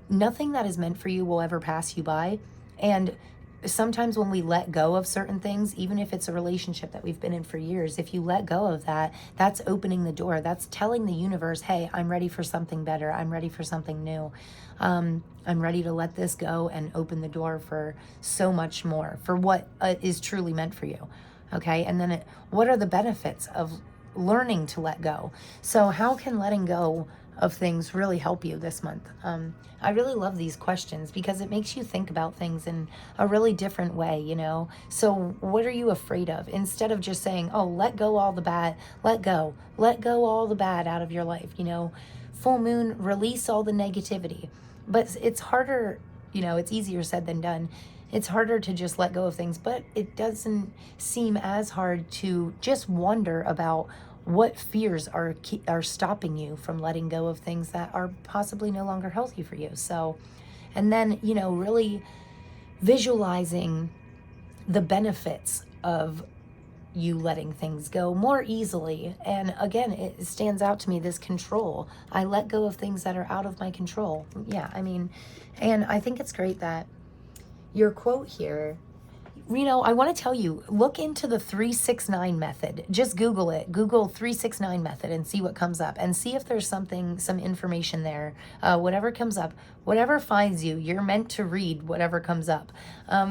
nothing that is meant for you will ever pass you by. And sometimes when we let go of certain things, even if it's a relationship that we've been in for years, if you let go of that, that's opening the door. That's telling the universe, hey, I'm ready for something better. I'm ready for something new. I'm ready to let this go and open the door for so much more, for what is truly meant for you. Okay, and then what are the benefits of learning to let go? So how can letting go of things really help you this month? I really love these questions because it makes you think about things in a really different way, you know? So what are you afraid of? Instead of just saying, oh, let go all the bad, let go all the bad out of your life, you know? Full moon, release all the negativity. But it's harder, you know, it's easier said than done. It's harder to just let go of things, but it doesn't seem as hard to just wonder about what fears are stopping you from letting go of things that are possibly no longer healthy for you. So, and then, you know, really visualizing the benefits of you letting things go more easily. And again, it stands out to me, this control. I let go of things that are out of my control. Yeah, I mean, and I think it's great that your quote here, you know, I want to tell you, look into the 369 method. Just Google it. Google 369 method and see what comes up, and see if there's some information there. Whatever comes up, whatever finds you, you're meant to read whatever comes up.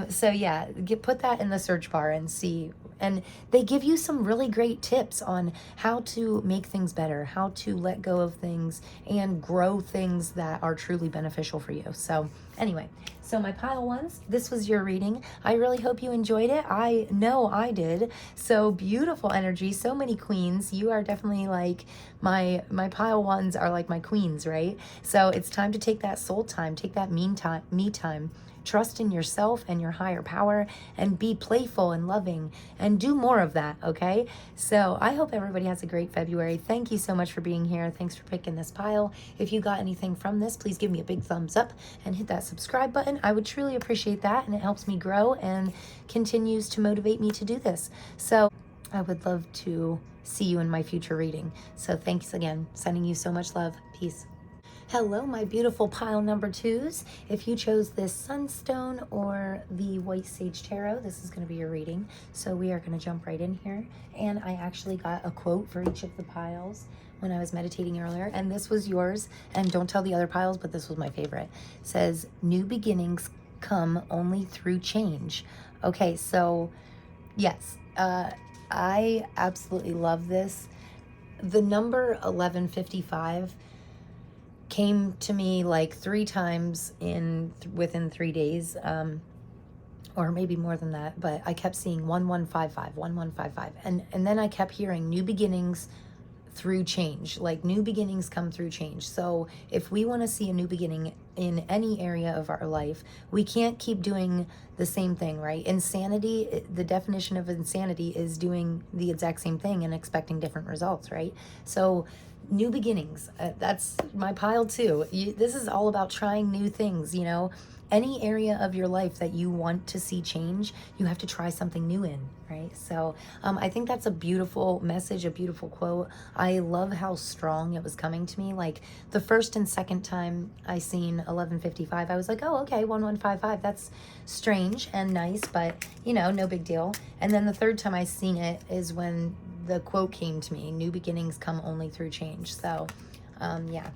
So yeah, put that in the search bar and see. And they give you some really great tips on how to make things better, how to let go of things and grow things that are truly beneficial for you. So anyway, so my pile ones, this was your reading. I really hope you enjoyed it. I know I did. So beautiful energy, so many queens. You are definitely like my pile ones are like my queens, right? So it's time to take that soul time, take that me time, trust in yourself and your higher power, and be playful and loving, and do more of that, okay? So I hope everybody has a great February. Thank you so much for being here. Thanks for picking this pile. If you got anything from this, please give me a big thumbs up and hit that subscribe button. I would truly appreciate that, and it helps me grow and continues to motivate me to do this. So I would love to see you in my future reading. So thanks again. Sending you so much love. Peace. Hello, my beautiful pile number twos. If you chose this Sunstone or the White Sage Tarot, this is going to be your reading. So we are going to jump right in here. And I actually got a quote for each of the piles when I was meditating earlier. And this was yours. And don't tell the other piles, but this was my favorite. It says, new beginnings come only through change. Okay, so yes, I absolutely love this. The number 1155 came to me like 3 times within 3 days, or maybe more than that, but I kept seeing 1155, 1155. And then I kept hearing new beginnings through change, like new beginnings come through change. So if we want to see a new beginning in any area of our life, we can't keep doing the same thing, right? Insanity, the definition of insanity is doing the exact same thing and expecting different results, right? So new beginnings, that's my pile too. This is all about trying new things, you know? Any area of your life that you want to see change, you have to try something new in, right? So I think that's a beautiful message, a beautiful quote. I love how strong it was coming to me. Like the first and second time I seen 1155, I was like, oh, okay, 1155, that's strange and nice, but you know, no big deal. And then the third time I seen it is when the quote came to me, new beginnings come only through change. So yeah,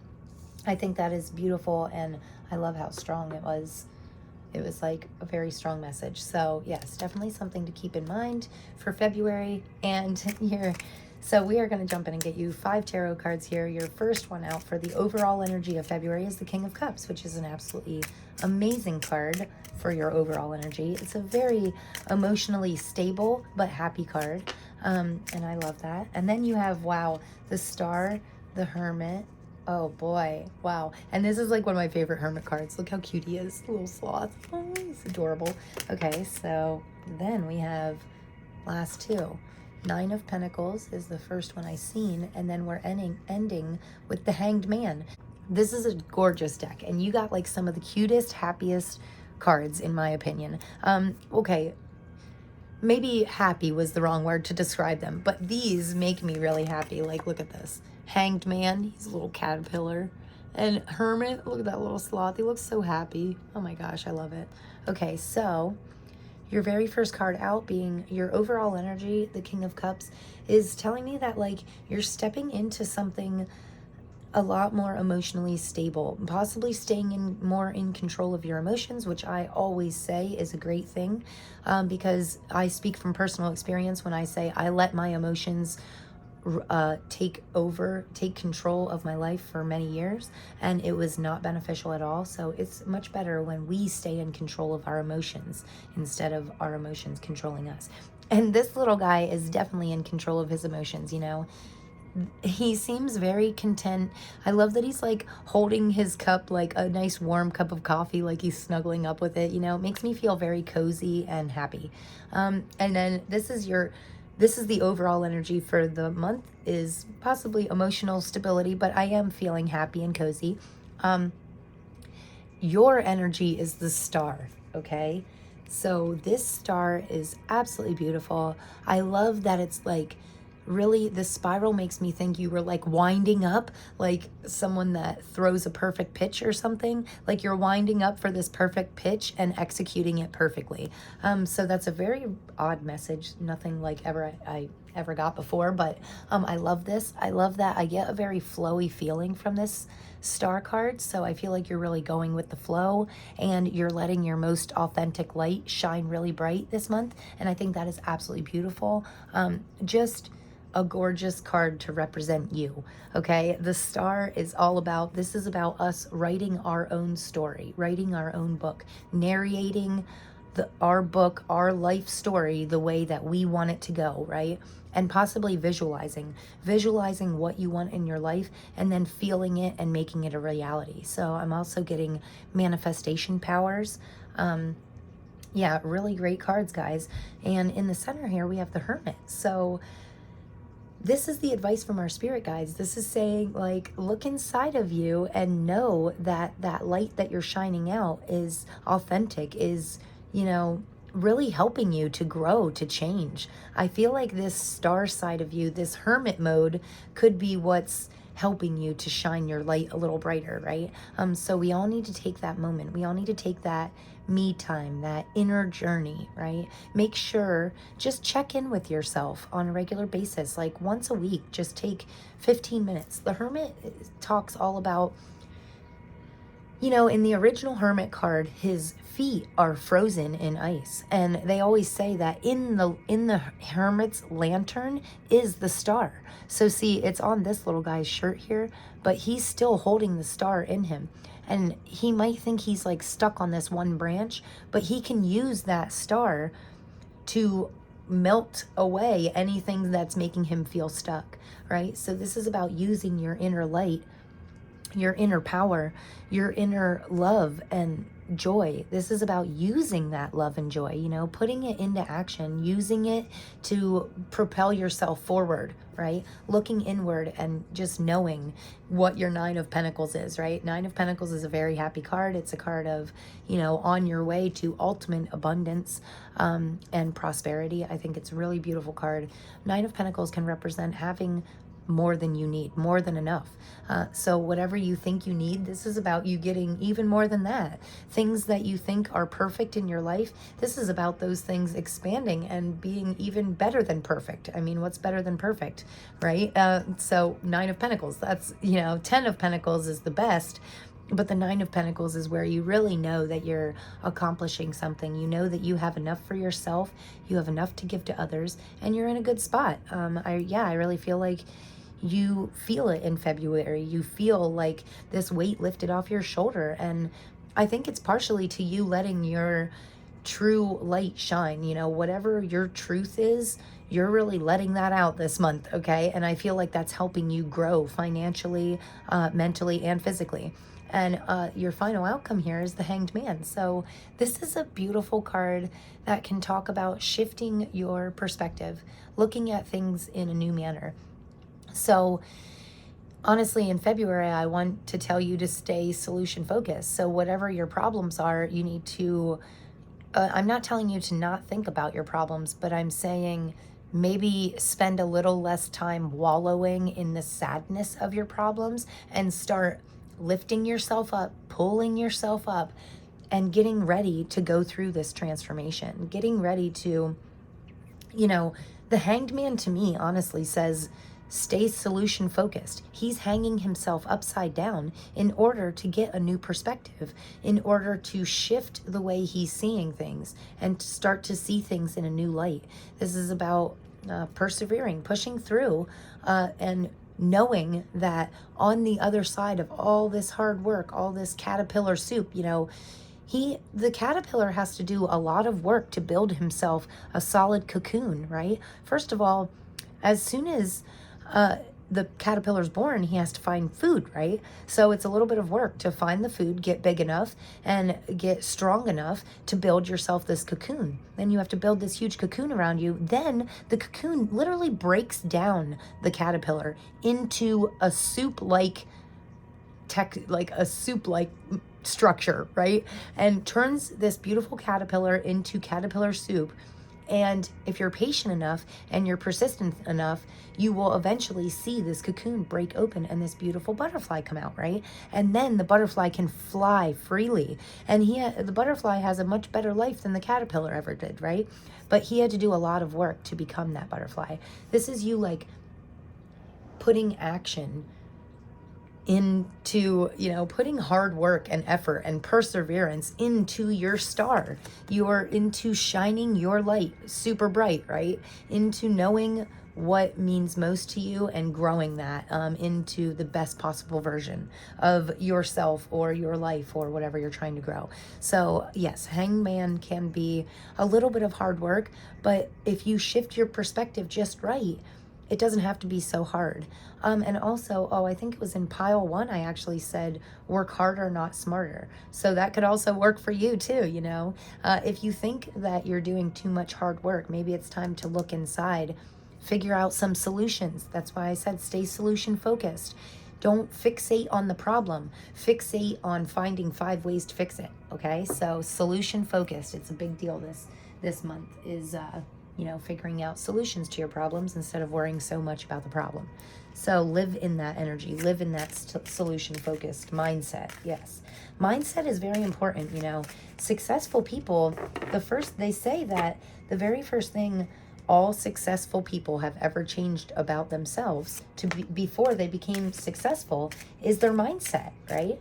I think that is beautiful, and I love how strong it was. It was like a very strong message. So yes, definitely something to keep in mind for February. And here, so we are going to jump in and get you 5 tarot cards here. Your first one out for the overall energy of February is the King of Cups, which is an absolutely amazing card for your overall energy. It's a very emotionally stable but happy card, and I love that. And then you have, wow, the Star, the Hermit. Oh boy, wow. And this is like one of my favorite hermit cards. Look how cute he is, little sloth. Oh, he's adorable. Okay, so then we have last 2. 9 of Pentacles is the first one I seen, and then we're ending with the Hanged Man. This is a gorgeous deck, and you got like some of the cutest, happiest cards in my opinion. Okay, maybe happy was the wrong word to describe them, but these make me really happy. Like, look at this. Hanged Man, he's a little caterpillar. And Hermit, look at that little sloth. He looks so happy. Oh my gosh, I love it. Okay, so your very first card out being your overall energy, the King of Cups, is telling me that like you're stepping into something a lot more emotionally stable, possibly staying more in control of your emotions, which I always say is a great thing, because I speak from personal experience when I say I let my emotions take control of my life for many years, and it was not beneficial at all. So it's much better when we stay in control of our emotions instead of our emotions controlling us. And this little guy is definitely in control of his emotions, you know. He seems very content. I love that he's like holding his cup, like a nice warm cup of coffee, like he's snuggling up with it, you know. It makes me feel very cozy and happy. And then this is the overall energy for the month, is possibly emotional stability, but I am feeling happy and cozy. Your energy is the Star, okay? So this star is absolutely beautiful. I love that it's like, really, the spiral makes me think you were like winding up, like someone that throws a perfect pitch or something. Like you're winding up for this perfect pitch and executing it perfectly. So that's a very odd message. Nothing like I ever got before, but I love this. I love that I get a very flowy feeling from this star card. So I feel like you're really going with the flow, and you're letting your most authentic light shine really bright this month. And I think that is absolutely beautiful. Just a gorgeous card to represent you, okay? The Star is all about, this is about us writing our own story, writing our own book, narrating our book, our life story, the way that we want it to go, right? And possibly visualizing what you want in your life, and then feeling it and making it a reality. So I'm also getting manifestation powers. Yeah, really great cards, guys. And in the center here, we have the Hermit. So this is the advice from our spirit guides. This is saying, like, look inside of you and know that that light that you're shining out is authentic, is, you know, really helping you to grow, to change. I feel like this star side of you, this hermit mode, could be what's helping you to shine your light a little brighter, right? So we all need to take that moment. We all need to take that me time, that inner journey, right? Make sure, just check in with yourself on a regular basis, like once a week. Just take 15 minutes. The Hermit talks all about, you know, in the original Hermit card, his feet are frozen in ice, and they always say that in the Hermit's lantern is the star. So see, it's on this little guy's shirt here, but he's still holding the star in him. And he might think he's like stuck on this one branch, but he can use that star to melt away anything that's making him feel stuck, right? So this is about using your inner light, your inner power, your inner love and joy. This is about using that love and joy, you know, putting it into action, using it to propel yourself forward, right? Looking inward and just knowing what your Nine of Pentacles is, right? Nine of Pentacles is a very happy card. It's a card of, you know, on your way to ultimate abundance and prosperity. I think it's a really beautiful card. Nine of Pentacles can represent having more than you need, more than enough. So whatever you think you need, this is about you getting even more than that. Things that you think are perfect in your life, this is about those things expanding and being even better than perfect. I mean, what's better than perfect, right? So Nine of Pentacles, that's, you know, 10 of Pentacles is the best, but the Nine of Pentacles is where you really know that you're accomplishing something. You know that you have enough for yourself, you have enough to give to others, and you're in a good spot. I really feel like you feel it in February. You feel like this weight lifted off your shoulder. And I think it's partially to you letting your true light shine. You know, whatever your truth is, you're really letting that out this month, okay? And I feel like that's helping you grow financially, mentally, and physically. And your final outcome here is the Hanged Man. So this is a beautiful card that can talk about shifting your perspective, looking at things in a new manner. So honestly, in February, I want to tell you to stay solution focused. So whatever your problems are, you need to, I'm not telling you to not think about your problems, but I'm saying maybe spend a little less time wallowing in the sadness of your problems and start lifting yourself up, pulling yourself up, and getting ready to go through this transformation, getting ready to, you know, the Hanged Man to me honestly says, stay solution focused. He's hanging himself upside down in order to get a new perspective, in order to shift the way he's seeing things and to start to see things in a new light. This is about persevering, pushing through, and knowing that on the other side of all this hard work, all this caterpillar soup, you know, the caterpillar has to do a lot of work to build himself a solid cocoon, right? First of all, as soon as the caterpillar's born, he has to find food, right? So it's a little bit of work to find the food, get big enough, and get strong enough to build yourself this cocoon. Then you have to build this huge cocoon around you. Then the cocoon literally breaks down the caterpillar into a soup-like structure, right? And turns this beautiful caterpillar into caterpillar soup. And if you're patient enough and you're persistent enough, you will eventually see this cocoon break open and this beautiful butterfly come out, right? And then the butterfly can fly freely. And the butterfly has a much better life than the caterpillar ever did, right? But he had to do a lot of work to become that butterfly. This is you like putting action into, you know, putting hard work and effort and perseverance into your star. You're into shining your light super bright, right? Into knowing what means most to you and growing that into the best possible version of yourself or your life or whatever you're trying to grow. So yes, hangman can be a little bit of hard work, but if you shift your perspective just right, it doesn't have to be so hard. And also, oh, I think it was in pile 1, I actually said, work harder, not smarter. So that could also work for you too, you know? If you think that you're doing too much hard work, maybe it's time to look inside, figure out some solutions. That's why I said stay solution focused. Don't fixate on the problem. Fixate on finding 5 ways to fix it, okay? So solution focused, it's a big deal this month is, you know, figuring out solutions to your problems instead of worrying so much about the problem. So live in that energy, live in that solution-focused mindset. Yes. Mindset is very important, you know. Successful people, they say that the very first thing all successful people have ever changed about themselves before they became successful is their mindset, right?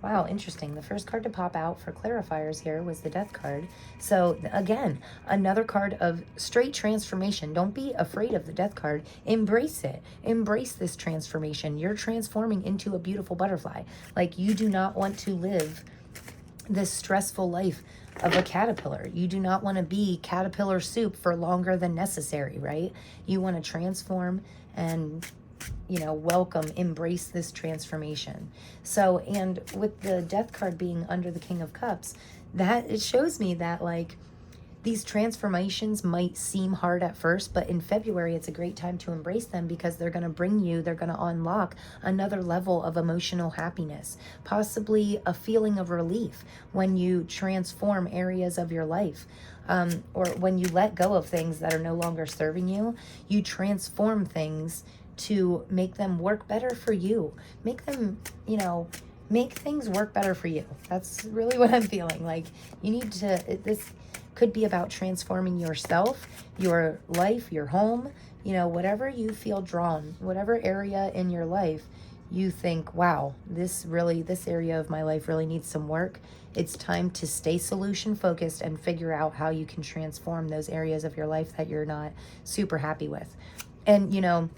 Wow, interesting. The first card to pop out for clarifiers here was the Death card. So again, another card of straight transformation. Don't be afraid of the Death card. Embrace it. Embrace this transformation. You're transforming into a beautiful butterfly. Like, you do not want to live this stressful life of a caterpillar. You do not want to be caterpillar soup for longer than necessary, right? You want to transform and, you know, embrace this transformation. So, and with the Death card being under the King of Cups, that it shows me that, like, these transformations might seem hard at first, but in February, it's a great time to embrace them because they're going to unlock another level of emotional happiness, possibly a feeling of relief when you transform areas of your life. Or when you let go of things that are no longer serving you, you transform things to make them work better for you. Make them, you know, make things work better for you. That's really what I'm feeling. Like, you need to, this could be about transforming yourself, your life, your home, you know, whatever you feel drawn, whatever area in your life you think, wow, this area of my life really needs some work. It's time to stay solution focused and figure out how you can transform those areas of your life that you're not super happy with. And, you know,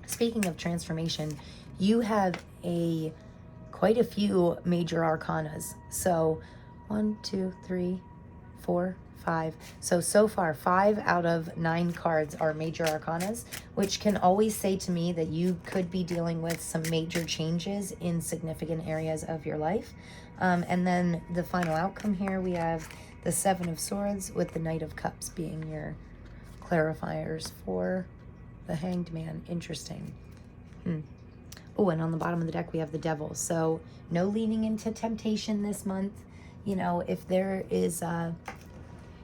speaking of transformation, you have quite a few major arcanas. So 1, 2, 3, 4, 5. So far, 5 out of 9 cards are major arcanas, which can always say to me that you could be dealing with some major changes in significant areas of your life. And then the final outcome here, we have the 7 of Swords with the Knight of Cups being your clarifiers for the Hanged Man. Interesting. Oh, and on the bottom of the deck, we have the Devil. So no leaning into temptation this month. You know, if there is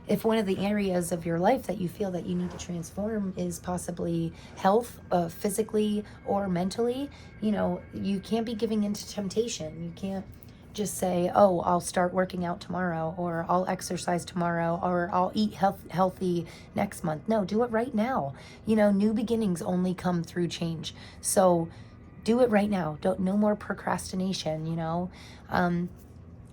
if one of the areas of your life that you feel that you need to transform is possibly health, physically or mentally, you know, you can't be giving into temptation. You can't just say, oh, I'll start working out tomorrow, or I'll exercise tomorrow, or I'll eat healthy next month. No, do it right now. You know, new beginnings only come through change. So do it right now. No more procrastination, you know.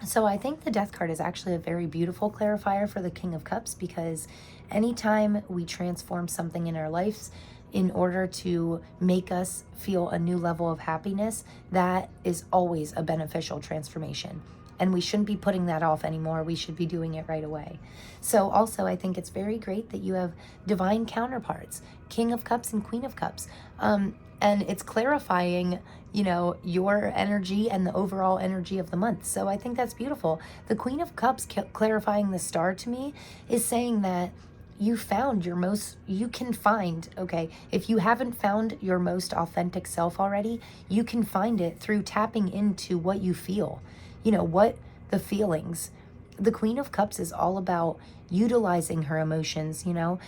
So I think the Death card is actually a very beautiful clarifier for the King of Cups, because anytime we transform something in our lives in order to make us feel a new level of happiness, that is always a beneficial transformation. And we shouldn't be putting that off anymore. We should be doing it right away. So also, I think it's very great that you have divine counterparts, King of Cups and Queen of Cups. And it's clarifying, you know, your energy and the overall energy of the month. So I think that's beautiful. The Queen of Cups clarifying the star to me is saying that you can find, okay, if you haven't found your most authentic self already, you can find it through tapping into what you feel, you know, what the feelings. The Queen of Cups is all about utilizing her emotions, you know,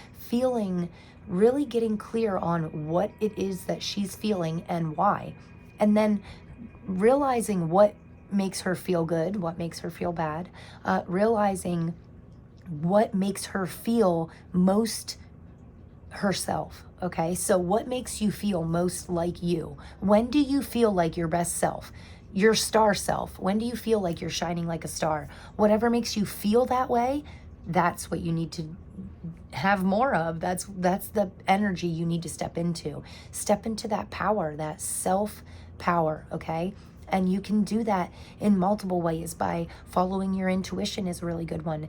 really getting clear on what it is that she's feeling and why. And then realizing what makes her feel good, what makes her feel bad, realizing what makes her feel most herself, okay? So what makes you feel most like you? When do you feel like your best self? Your star self? When do you feel like you're shining like a star? Whatever makes you feel that way, that's what you need to have more of. That's the energy you need to step into. Step into that power, that self power, okay? And you can do that in multiple ways. By following your intuition is a really good one.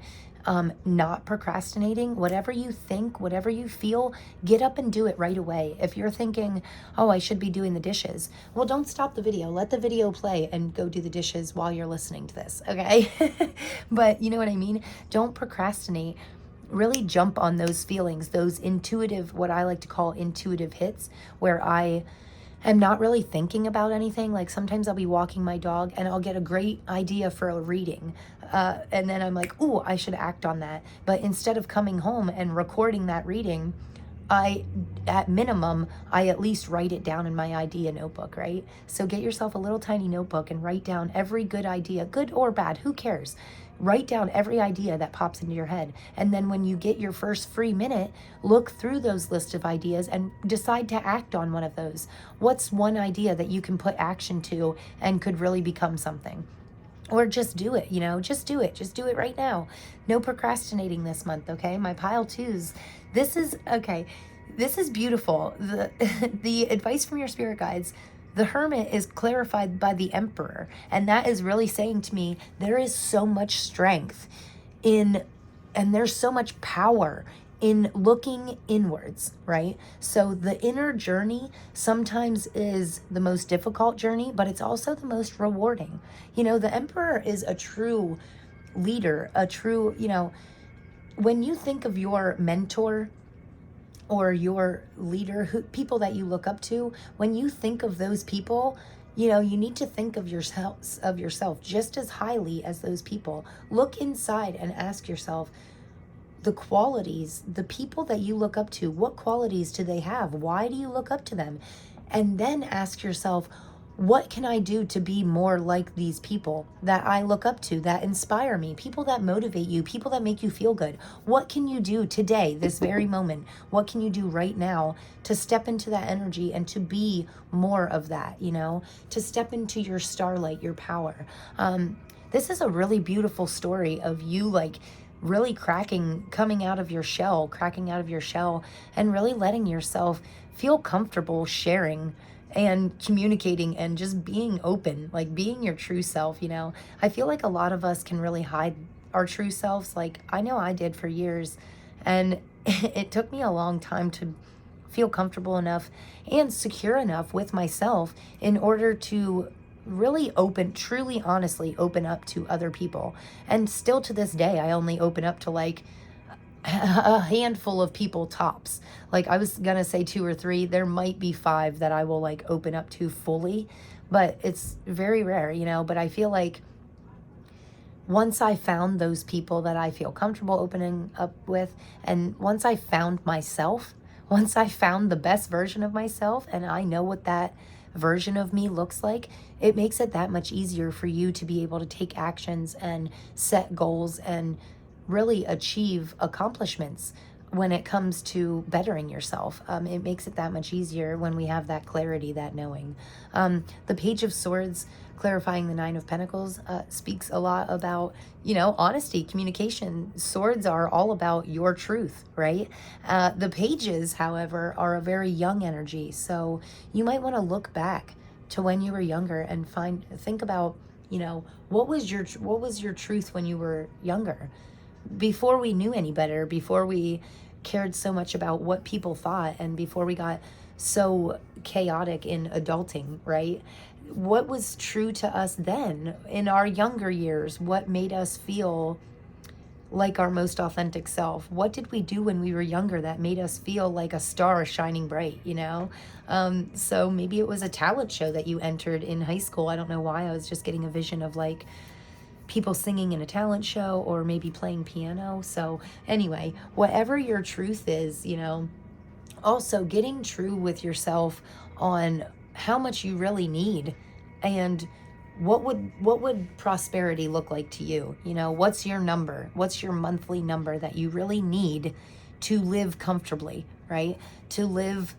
Not procrastinating. Whatever you think, whatever you feel, get up and do it right away. If you're thinking, oh, I should be doing the dishes, well, don't stop the video. Let the video play and go do the dishes while you're listening to this, okay? But you know what I mean? Don't procrastinate. Really jump on those feelings, those intuitive, what I like to call intuitive hits, where I am not really thinking about anything. Like sometimes I'll be walking my dog and I'll get a great idea for a reading. And then I'm like, ooh, I should act on that. But instead of coming home and recording that reading, at minimum, I at least write it down in my idea notebook, right? So get yourself a little tiny notebook and write down every good idea, good or bad, who cares? Write down every idea that pops into your head. And then when you get your first free minute, look through those list of ideas and decide to act on one of those. What's one idea that you can put action to and could really become something? Or just do it, just do it. Just do it right now. No procrastinating this month, okay? My pile twos. This is beautiful. The advice from your spirit guides. The Hermit is clarified by the Emperor. And that is really saying to me, there is so much strength and there's so much power in looking inwards, right? So the inner journey sometimes is the most difficult journey, but it's also the most rewarding. The Emperor is a true leader, a true, when you think of your mentor or your leader, people that you look up to, when you think of those people, you need to think of yourself just as highly as those people. Look inside and ask yourself, the qualities, the people that you look up to, what qualities do they have? Why do you look up to them? And then ask yourself, what can I do to be more like these people that I look up to, that inspire me, people that motivate you, people that make you feel good? What can you do today, this very moment? What can you do right now to step into that energy and to be more of that, to step into your starlight, your power? This is a really beautiful story of you really cracking out of your shell, and really letting yourself feel comfortable sharing and communicating and just being open, like being your true self. I feel like a lot of us can really hide our true selves. Like I know I did for years, and it took me a long time to feel comfortable enough and secure enough with myself in order to really truly, honestly open up to other people. And still to this day, I only open up to a handful of people tops. I was gonna say 2 or 3. There might be 5 that I will open up to fully, but it's very rare, But I feel like once I found those people that I feel comfortable opening up with, and once I found myself, once I found the best version of myself, and I know what that version of me looks like, it makes it that much easier for you to be able to take actions and set goals and really achieve accomplishments when it comes to bettering yourself. It makes it that much easier when we have that clarity, that knowing. The Page of Swords, clarifying the 9 of Pentacles, speaks a lot about, honesty, communication. Swords are all about your truth, right? The Pages, however, are a very young energy. So you might want to look back to when you were younger and think about, what was your truth when you were younger? Before we knew any better, before we cared so much about what people thought, and before we got so chaotic in adulting, right? What was true to us then in our younger years? What made us feel like our most authentic self? What did we do when we were younger that made us feel like a star shining bright, So maybe it was a talent show that you entered in high school. I don't know why. I was just getting a vision of people singing in a talent show, or maybe playing piano. So anyway, whatever your truth is, also getting true with yourself on how much you really need, and what would prosperity look like to you? What's your number? What's your monthly number that you really need to live comfortably, right? To live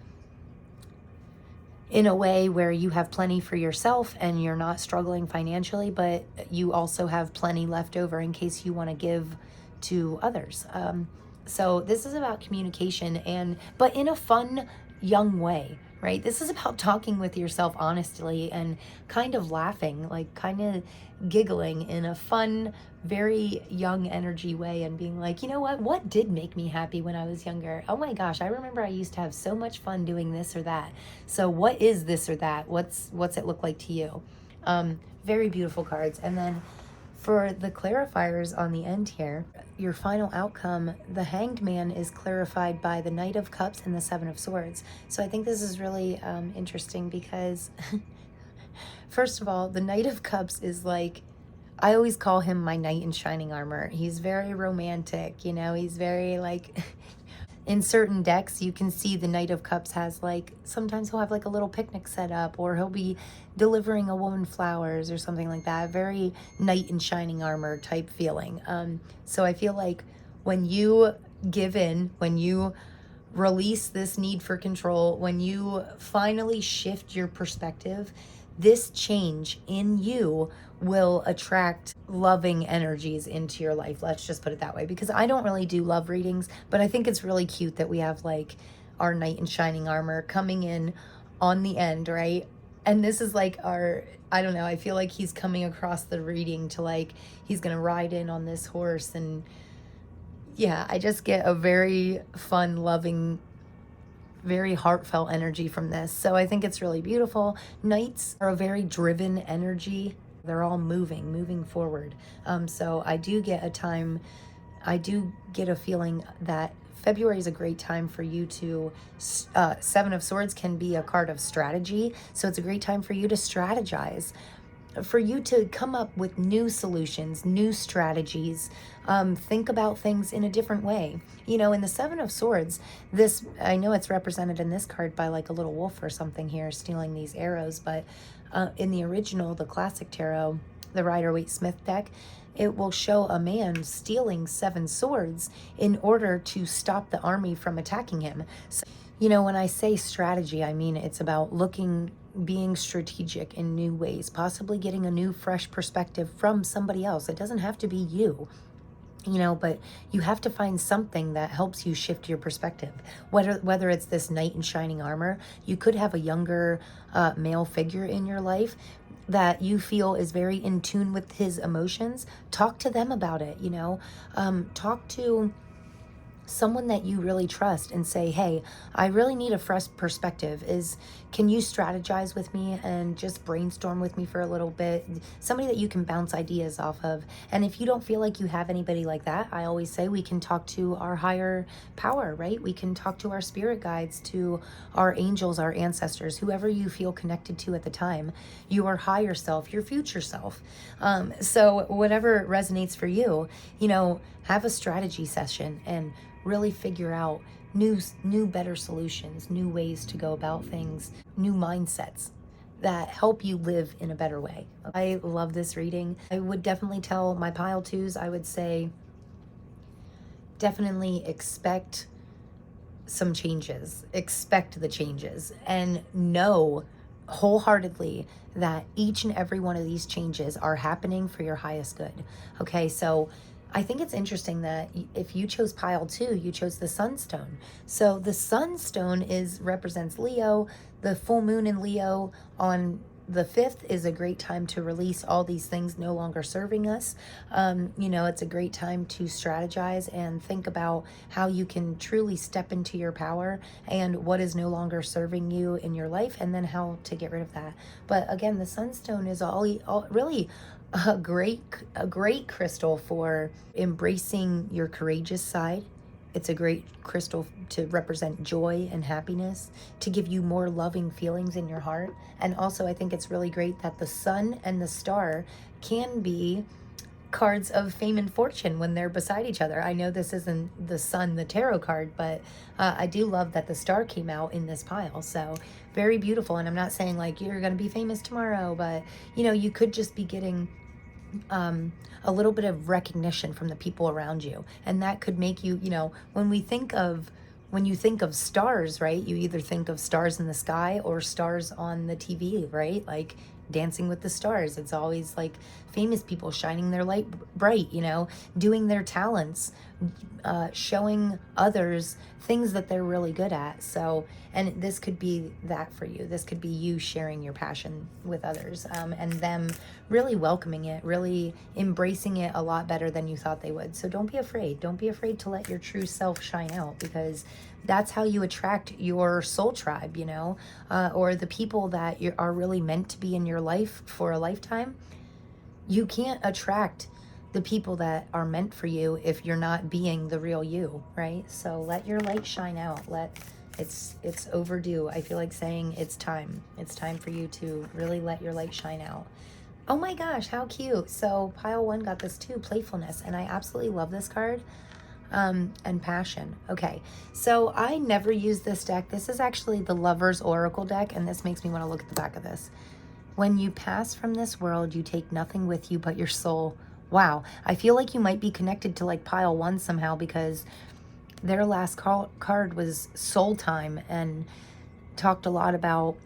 in a way where you have plenty for yourself and you're not struggling financially, but you also have plenty left over in case you want to give to others. So this is about communication, but in a fun, young way, right? This is about talking with yourself honestly and kind of laughing, like kind of giggling in a fun, very young energy way, and being like, you know what did make me happy when I was younger? Oh my gosh, I remember I used to have so much fun doing this or that. So what is this or that? What's it look like to you? Very beautiful cards. And then for the clarifiers on the end here, your final outcome, the Hanged Man is clarified by the Knight of Cups and the Seven of Swords. So I think this is really interesting because, first of all, the Knight of Cups is like, I always call him my knight in shining armor. He's very romantic, you know, he's very like, in certain decks, you can see the Knight of Cups has like, sometimes he'll have like a little picnic set up, or he'll be delivering a woman flowers or something like that. Very knight in shining armor type feeling. So I feel like when you give in, when you release this need for control, when you finally shift your perspective, this change in you will attract loving energies into your life. Let's just put it that way, because I don't really do love readings, but I think it's really cute that we have like our knight in shining armor coming in on the end, right? And this is like our, I don't know, I feel like he's coming across the reading to like, he's gonna ride in on this horse. And yeah, I just get a very fun, loving, very heartfelt energy from this. So I think it's really beautiful. Knights are a very driven energy. They're all moving forward. So I do get a feeling that February is a great time for you to, Seven of Swords can be a card of strategy. So it's a great time for you to strategize, for you to come up with new solutions, new strategies, think about things in a different way. You know, in the Seven of Swords, this, I know it's represented in this card by like a little wolf or something here stealing these arrows, but in the original, the classic tarot, the Rider-Waite-Smith deck, it will show a man stealing 7 swords in order to stop the army from attacking him. So, you know, when I say strategy, I mean it's about being strategic in new ways, possibly getting a new, fresh perspective from somebody else. It doesn't have to be you, you know, but you have to find something that helps you shift your perspective. Whether it's this knight in shining armor, you could have a younger male figure in your life that you feel is very in tune with his emotions. Talk to them about it, you know. Talk to someone that you really trust and say, hey, I really need a fresh perspective. Can you strategize with me and just brainstorm with me for a little bit? Somebody that you can bounce ideas off of. And if you don't feel like you have anybody like that, I always say we can talk to our higher power, right? We can talk to our spirit guides, to our angels, our ancestors, whoever you feel connected to at the time, your higher self, your future self. So whatever resonates for you, you know, have a strategy session and really figure out new better solutions, new ways to go about things, new mindsets that help you live in a better way. I love this reading. I would definitely tell my pile twos, I would say definitely expect some changes, expect the changes, and know wholeheartedly that each and every one of these changes are happening for your highest good. Okay, so I think it's interesting that if you chose pile 2, you chose the Sunstone. So the Sunstone represents Leo. The full moon in Leo on the 5th is a great time to release all these things no longer serving us. You know, it's a great time to strategize and think about how you can truly step into your power and what is no longer serving you in your life, and then how to get rid of that. But again, the Sunstone is really a great crystal for embracing your courageous side. It's a great crystal to represent joy and happiness, to give you more loving feelings in your heart. And also, I think it's really great that the sun and the star can be cards of fame and fortune when they're beside each other. I know this isn't the sun, the tarot card, but I do love that the star came out in this pile. So very beautiful. And I'm not saying like you're going to be famous tomorrow, but you know, you could just be getting a little bit of recognition from the people around you, and that could make you, you know, when you think of stars, right, you either think of stars in the sky or stars on the TV, right? Like Dancing with the Stars, it's always like famous people shining their light bright, you know, doing their talents showing others things that they're really good at. So, and this could be that for you. This could be you sharing your passion with others, and them really welcoming it, really embracing it a lot better than you thought they would. So don't be afraid. Don't be afraid to let your true self shine out, because that's how you attract your soul tribe, you know, or the people that are really meant to be in your life for a lifetime. You can't attract the people that are meant for you if you're not being the real you, right? So let your light shine out. It's overdue. I feel like saying it's time. It's time for you to really let your light shine out. Oh my gosh, how cute. So pile 1 got this too, playfulness, and I absolutely love this card. And passion. Okay, so I never use this deck. This is actually the Lover's Oracle deck, and this makes me want to look at the back of this. When you pass from this world, you take nothing with you but your soul. Wow, I feel like you might be connected to like pile 1 somehow, because their last card was soul time and talked a lot about,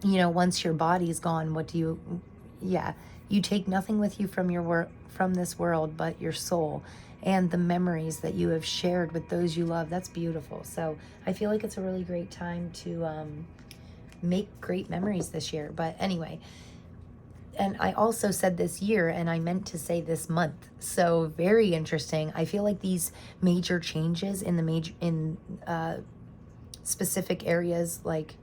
you know, once your body's gone, what do you, yeah, you take nothing with you from from this world but your soul and the memories that you have shared with those you love. That's beautiful. So I feel like it's a really great time to make great memories this year. But anyway, and I also said this year, and I meant to say this month. So very interesting. I feel like these major changes in the specific areas like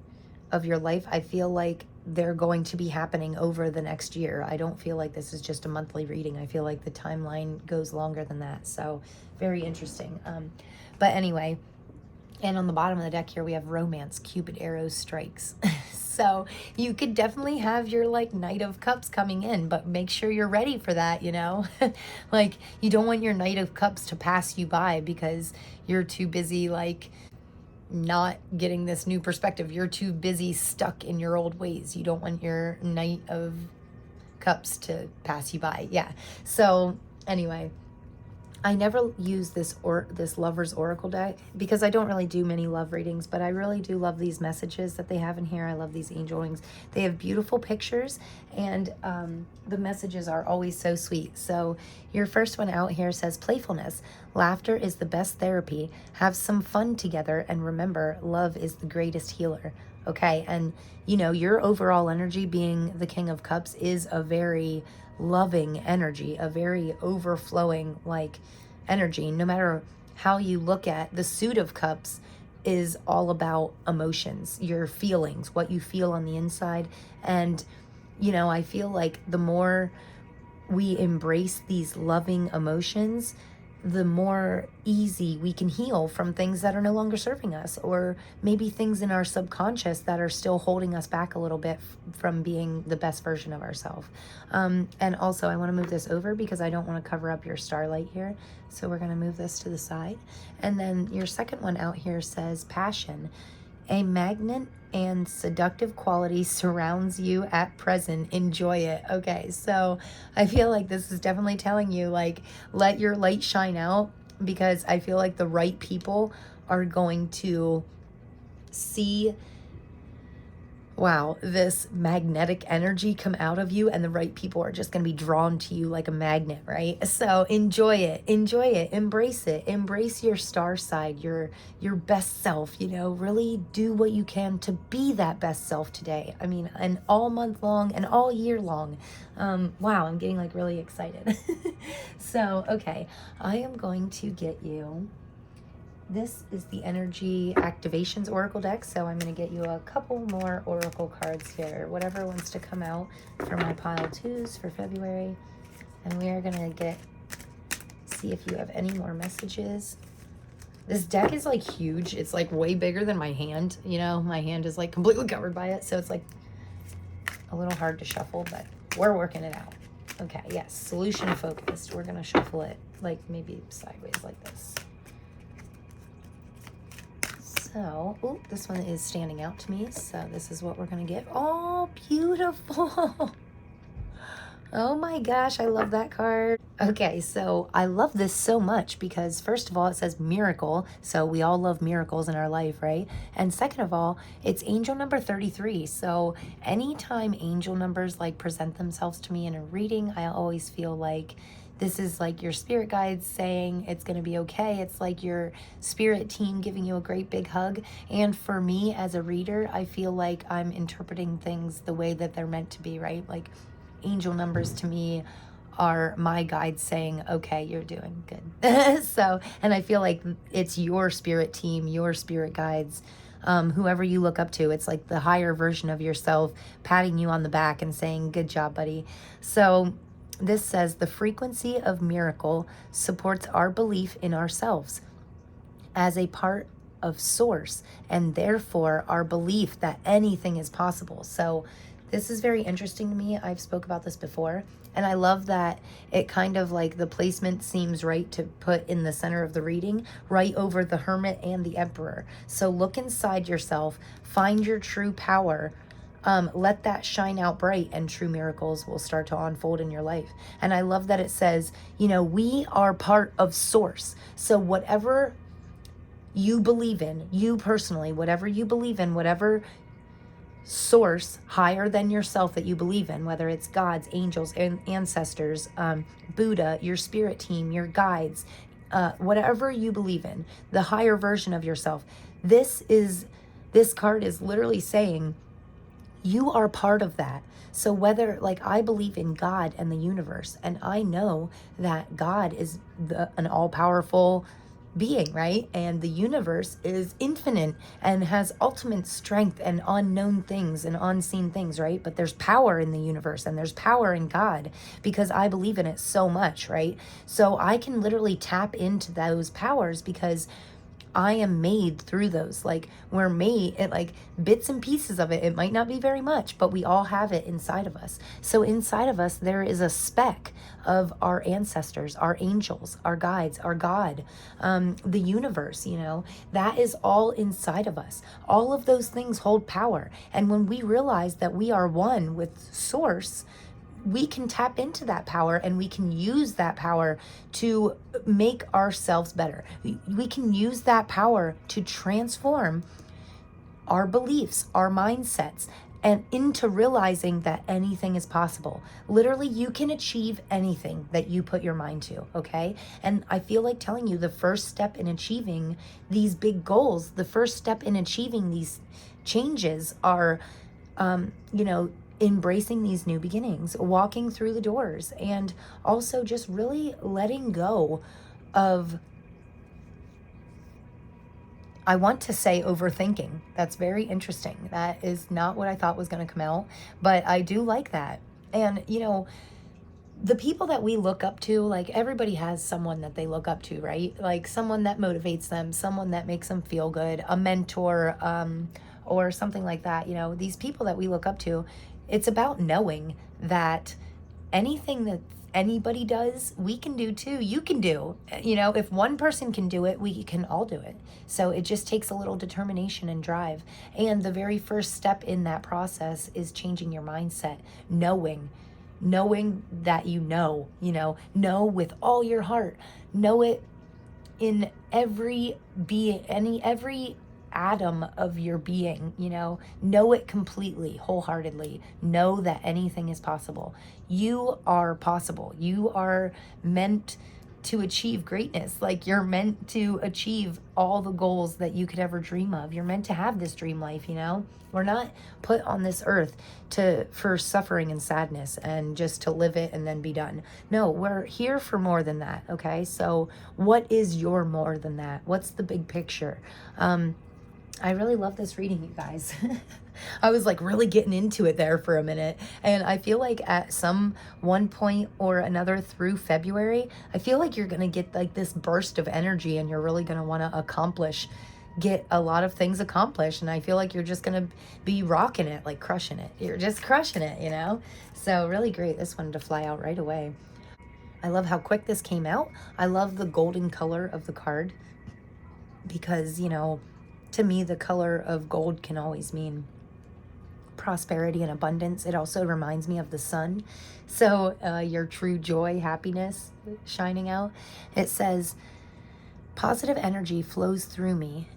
of your life, I feel like they're going to be happening over the next year. I don't feel like this is just a monthly reading. I feel like the timeline goes longer than that. So very interesting. But anyway, and on the bottom of the deck here, we have romance, Cupid arrows strikes. So you could definitely have your like Knight of Cups coming in, but make sure you're ready for that, you know? Like you don't want your Knight of Cups to pass you by because you're too busy like not getting this new perspective. You're too busy stuck in your old ways. You don't want your Knight of Cups to pass you by. Yeah. So anyway, I never use this Lover's Oracle deck because I don't really do many love readings, but I really do love these messages that they have in here. I love these angel wings. They have beautiful pictures, and the messages are always so sweet. So your first one out here says playfulness. Laughter is the best therapy. Have some fun together, and remember, love is the greatest healer. Okay, and you know, your overall energy being the King of Cups is a very loving energy, a very overflowing like energy. No matter how you look at the Suit of Cups is all about emotions, your feelings, what you feel on the inside. And you know, I feel like the more we embrace these loving emotions, the more easy we can heal from things that are no longer serving us, or maybe things in our subconscious that are still holding us back a little bit from being the best version of ourselves. And also I want to move this over because I don't want to cover up your starlight here. So we're going to move this to the side. And then your second one out here says passion. A magnet and seductive quality surrounds you at present. Enjoy it. Okay, so I feel like this is definitely telling you, like, let your light shine out, because I feel like the right people are going to see, wow, this magnetic energy come out of you, and the right people are just going to be drawn to you like a magnet, right? So enjoy it, embrace it, embrace your star side, your best self, you know, really do what you can to be that best self today. I mean, and all month long and all year long. Wow, I'm getting like really excited. So, okay, I am going to get you, this is the Energy Activations Oracle deck, so I'm going to get you a couple more Oracle cards here, whatever wants to come out for my pile 2s for February. And we are going to see if you have any more messages. This deck is like huge. It's like way bigger than my hand. You know, my hand is like completely covered by it, so it's like a little hard to shuffle, but we're working it out. Okay, yes, solution focused. We're going to shuffle it like maybe sideways like this. So, oh, this one is standing out to me, so this is what we're going to get. Oh, beautiful. Oh my gosh, I love that card. Okay, so I love this so much because first of all, it says miracle. So we all love miracles in our life, right? And second of all, it's angel number 33. So anytime angel numbers like present themselves to me in a reading, I always feel like This is like your spirit guides saying it's going to be okay. It's like your spirit team giving you a great big hug. And for me as a reader, I feel like I'm interpreting things the way that they're meant to be, right? Like angel numbers to me are my guides saying, okay, you're doing good. So, and I feel like it's your spirit team, your spirit guides, whoever you look up to. It's like the higher version of yourself patting you on the back and saying, good job, buddy. So this says the frequency of miracle supports our belief in ourselves as a part of source, and therefore our belief that anything is possible. So this is very interesting to me. I've spoke about this before, and I love that it kind of like the placement seems right to put in the center of the reading, right over the Hermit and the Emperor. So look inside yourself, find your true power, let that shine out bright, and true miracles will start to unfold in your life. And I love that it says, you know, we are part of source. So whatever you believe in, you personally, whatever you believe in, whatever source higher than yourself that you believe in, whether it's gods, angels, and ancestors, Buddha, your spirit team, your guides, whatever you believe in, the higher version of yourself. This card is literally saying you are part of that. So whether, like, I believe in God and the universe, and I know that God is an all-powerful being, right? And the universe is infinite and has ultimate strength and unknown things and unseen things, right? But there's power in the universe and there's power in God because I believe in it so much, right? So I can literally tap into those powers because I am made through those. Like, we're made it, like bits and pieces of it. It might not be very much, but we all have it inside of us. So inside of us, there is a speck of our ancestors, our angels, our guides, our God, the universe, you know, that is all inside of us. All of those things hold power. And when we realize that we are one with source, we can tap into that power and we can use that power to make ourselves better. We can use that power to transform our beliefs, our mindsets, and into realizing that anything is possible. Literally, you can achieve anything that you put your mind to, okay? And I feel like telling you the first step in achieving these big goals, the first step in achieving these changes are, you know, embracing these new beginnings, walking through the doors, and also just really letting go of, I want to say, overthinking. That's very interesting. That is not what I thought was going to come out, but I do like that. And, you know, the people that we look up to, like, everybody has someone that they look up to, right? Like someone that motivates them, someone that makes them feel good, a mentor, or something like that. You know, these people that we look up to, it's about knowing that anything that anybody does, we can do too. You can do. You know, if one person can do it, we can all do it. So it just takes a little determination and drive. And the very first step in that process is changing your mindset, knowing that you know with all your heart, know it in every atom of your being, you know it completely, wholeheartedly. Know that anything is possible. You are possible. You are meant to achieve greatness. Like, you're meant to achieve all the goals that you could ever dream of. You're meant to have this dream life, you know? We're not put on this earth for suffering and sadness and just to live it and then be done. No, we're here for more than that, okay? So what is your more than that? What's the big picture? I really love this reading, you guys. I was like really getting into it there for a minute. And I feel like at one point or another through February, I feel like you're going to get like this burst of energy and you're really going to want to get a lot of things accomplished. And I feel like you're just going to be rocking it, like crushing it. You're just crushing it, you know? So really great. This wanted to fly out right away. I love how quick this came out. I love the golden color of the card because, you know, to me, the color of gold can always mean prosperity and abundance. It also reminds me of the sun. So your true joy, happiness shining out. It says, positive energy flows through me.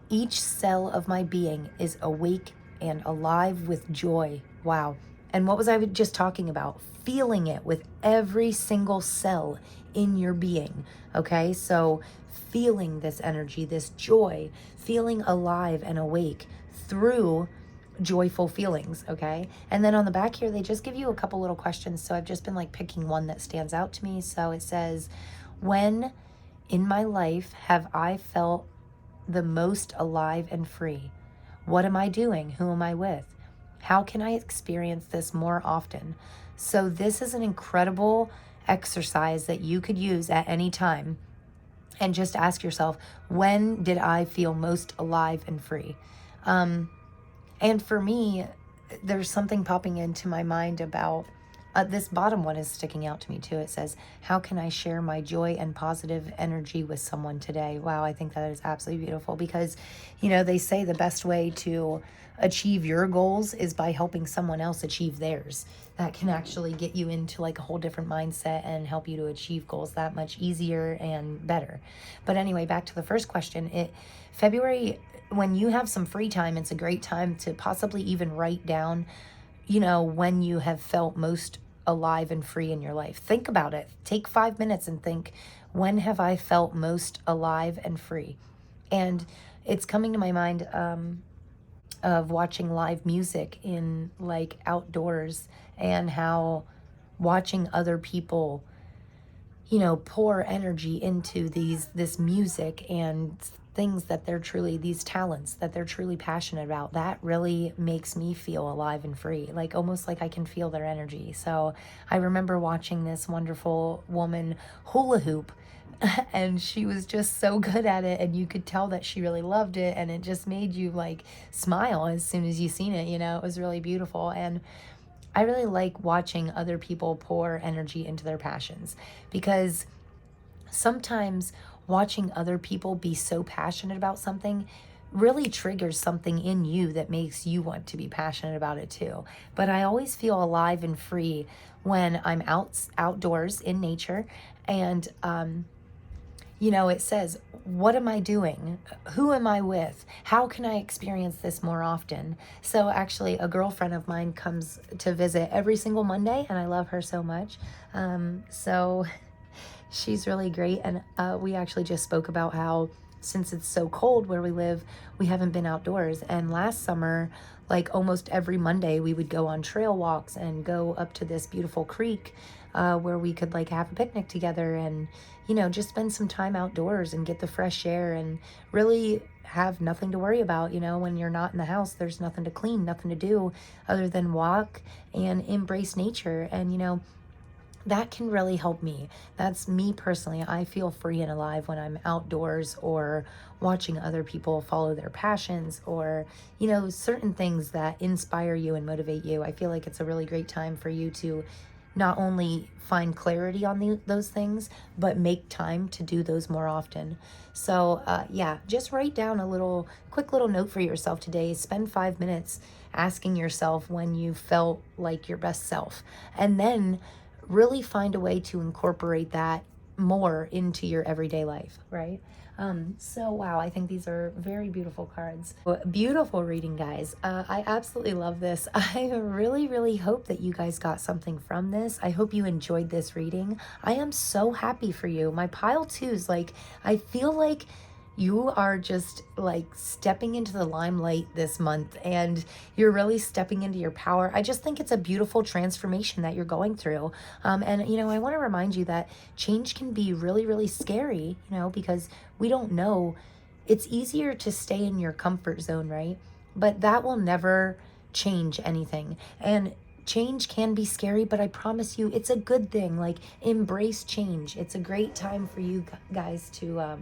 Each cell of my being is awake and alive with joy. Wow. And what was I just talking about? feeling it with every single cell in your being. Okay, so feeling this energy, this joy, feeling alive and awake through joyful feelings. Okay, and then on the back here they just give you a couple little questions, so I've just been like picking one that stands out to me. So it says, when in my life have I felt the most alive and free? What am I doing? Who am I with? How can I experience this more often? So this is an incredible exercise that you could use at any time, and just ask yourself, when did I feel most alive and free? And for me, there's something popping into my mind about this bottom one is sticking out to me too. It says, how can I share my joy and positive energy with someone today? Wow, I think that is absolutely beautiful, because, they say the best way to achieve your goals is by helping someone else achieve theirs. That can actually get you into like a whole different mindset and help you to achieve goals that much easier and better. But anyway, back to the first question. February, when you have some free time, it's a great time to possibly even write down, when you have felt most alive and free in your life. Think about it. Take 5 minutes and think, when have I felt most alive and free? And it's coming to my mind of watching live music in like outdoors, and how watching other people, pour energy into this music and things that these talents that they're truly passionate about, that really makes me feel alive and free, like almost like I can feel their energy. So I remember watching this wonderful woman hula hoop, and she was just so good at it, and you could tell that she really loved it, and it just made you like smile as soon as you seen it. It was really beautiful. And I really like watching other people pour energy into their passions, because sometimes watching other people be so passionate about something really triggers something in you that makes you want to be passionate about it too. But I always feel alive and free when I'm outdoors in nature, and it says, what am I doing? Who am I with? How can I experience this more often? So actually, a girlfriend of mine comes to visit every single Monday, and I love her so much. So she's really great. And we actually just spoke about how, since it's so cold where we live, we haven't been outdoors. And last summer, like almost every Monday, we would go on trail walks and go up to this beautiful creek where we could like have a picnic together, and just spend some time outdoors and get the fresh air, and really have nothing to worry about. When you're not in the house, there's nothing to clean, nothing to do other than walk and embrace nature. And that can really help me. That's me personally. I feel free and alive when I'm outdoors, or watching other people follow their passions, or certain things that inspire you and motivate you. I feel like it's a really great time for you to not only find clarity on those things, but make time to do those more often. So yeah, just write down a quick little note for yourself today. Spend 5 minutes asking yourself when you felt like your best self, and then really find a way to incorporate that more into your everyday life, right? So wow, I think these are very beautiful cards. Beautiful reading, guys. I absolutely love this. I really, really hope that you guys got something from this. I hope you enjoyed this reading. I am so happy for you. My pile twos, like, I feel like you are just like stepping into the limelight this month, and you're really stepping into your power. I just think it's a beautiful transformation that you're going through. And I want to remind you that change can be really, really scary, because we don't know. It's easier to stay in your comfort zone, right? But that will never change anything. And change can be scary, but I promise you it's a good thing. Like, embrace change. It's a great time for you guys to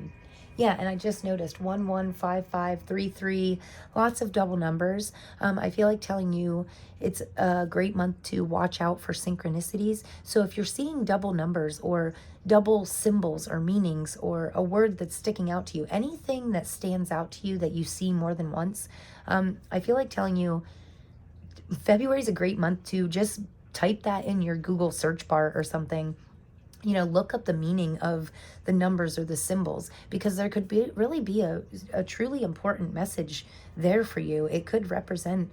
yeah, and I just noticed 115533, lots of double numbers. I feel like telling you it's a great month to watch out for synchronicities. So if you're seeing double numbers, or double symbols or meanings, or a word that's sticking out to you, anything that stands out to you that you see more than once, I feel like telling you February is a great month to just type that in your Google search bar or something. Look up the meaning of the numbers or the symbols, because there could really be a truly important message there for you. It could represent,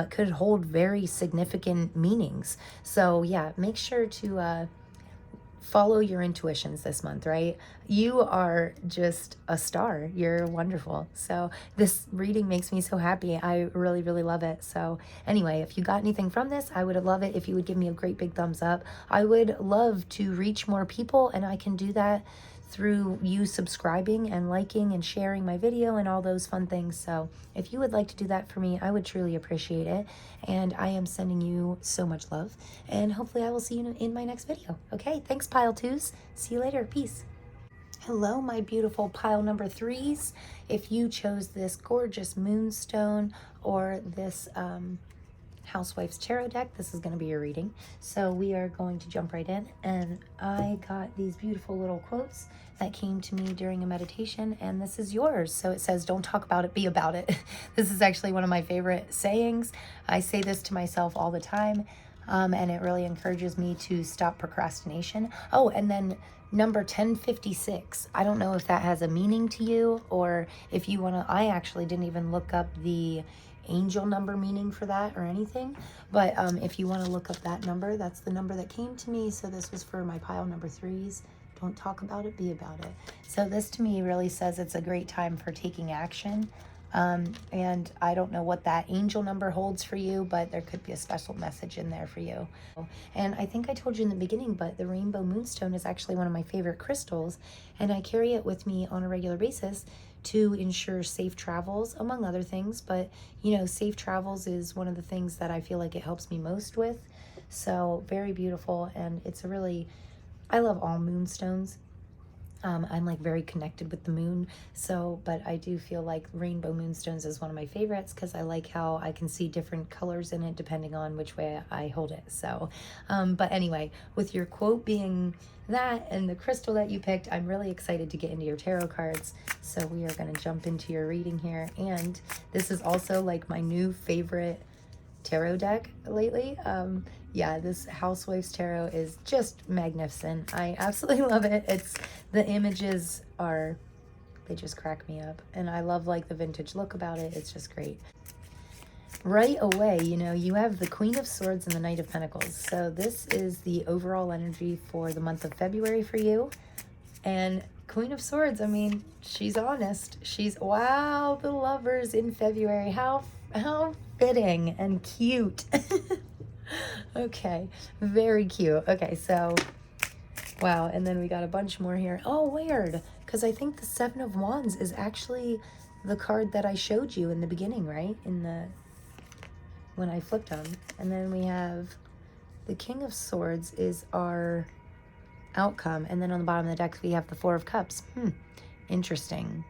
could hold very significant meanings. So yeah, make sure to follow your intuitions this month, right? You are just a star. You're wonderful. So this reading makes me so happy. I really, really love it. So anyway, if you got anything from this, I would love it if you would give me a great big thumbs up. I would love to reach more people, and I can do that through you subscribing and liking and sharing my video and all those fun things. So if you would like to do that for me, I would truly appreciate it. And I am sending you so much love, and hopefully I will see you in my next video. Okay, thanks, pile twos. See you later. Peace. Hello, my beautiful pile number threes. If you chose this gorgeous Moonstone or this Housewives tarot deck, this is going to be your reading. So we are going to jump right in, and I got these beautiful little quotes that came to me during a meditation, and this is yours. So it says, don't talk about it, be about it. This is actually one of my favorite sayings. I say this to myself all the time, and it really encourages me to stop procrastination. Oh, and then number 1056. I don't know if that has a meaning to you, or if you want to, I actually didn't even look up the angel number meaning for that or anything, but if you want to look up that number, that's the number that came to me. So this was for my pile number threes. Don't talk about it, be about it. So this to me really says it's a great time for taking action, and I don't know what that angel number holds for you, but there could be a special message in there for you. And I think I told you in the beginning, but the rainbow moonstone is actually one of my favorite crystals, and I carry it with me on a regular basis to ensure safe travels, among other things. But you know, safe travels is one of the things that I feel like it helps me most with. So very beautiful, and it's a really, I love all moonstones. I'm like very connected with the moon, so, but I do feel like rainbow moonstones is one of my favorites because I like how I can see different colors in it depending on which way I hold it. So but anyway, with your quote being that and the crystal that you picked, I'm really excited to get into your tarot cards. So we are going to jump into your reading here, and this is also like my new favorite tarot deck lately. Yeah, this Housewives tarot is just magnificent. I absolutely love it. It's, the images are, they just crack me up, and I love like the vintage look about it. It's just great. Right away, you know, you have the Queen of Swords and the Knight of Pentacles. So this is the overall energy for the month of February for you. And Queen of Swords, I mean, she's honest. She's, wow, the lovers in February. How fitting and cute. Okay, very cute. Okay, so, wow, and then we got a bunch more here. Oh, weird, because I think the Seven of Wands is actually the card that I showed you in the beginning, right? In the, when I flipped them. And then we have the King of Swords is our outcome, and then on the bottom of the deck we have the Four of Cups. Interesting.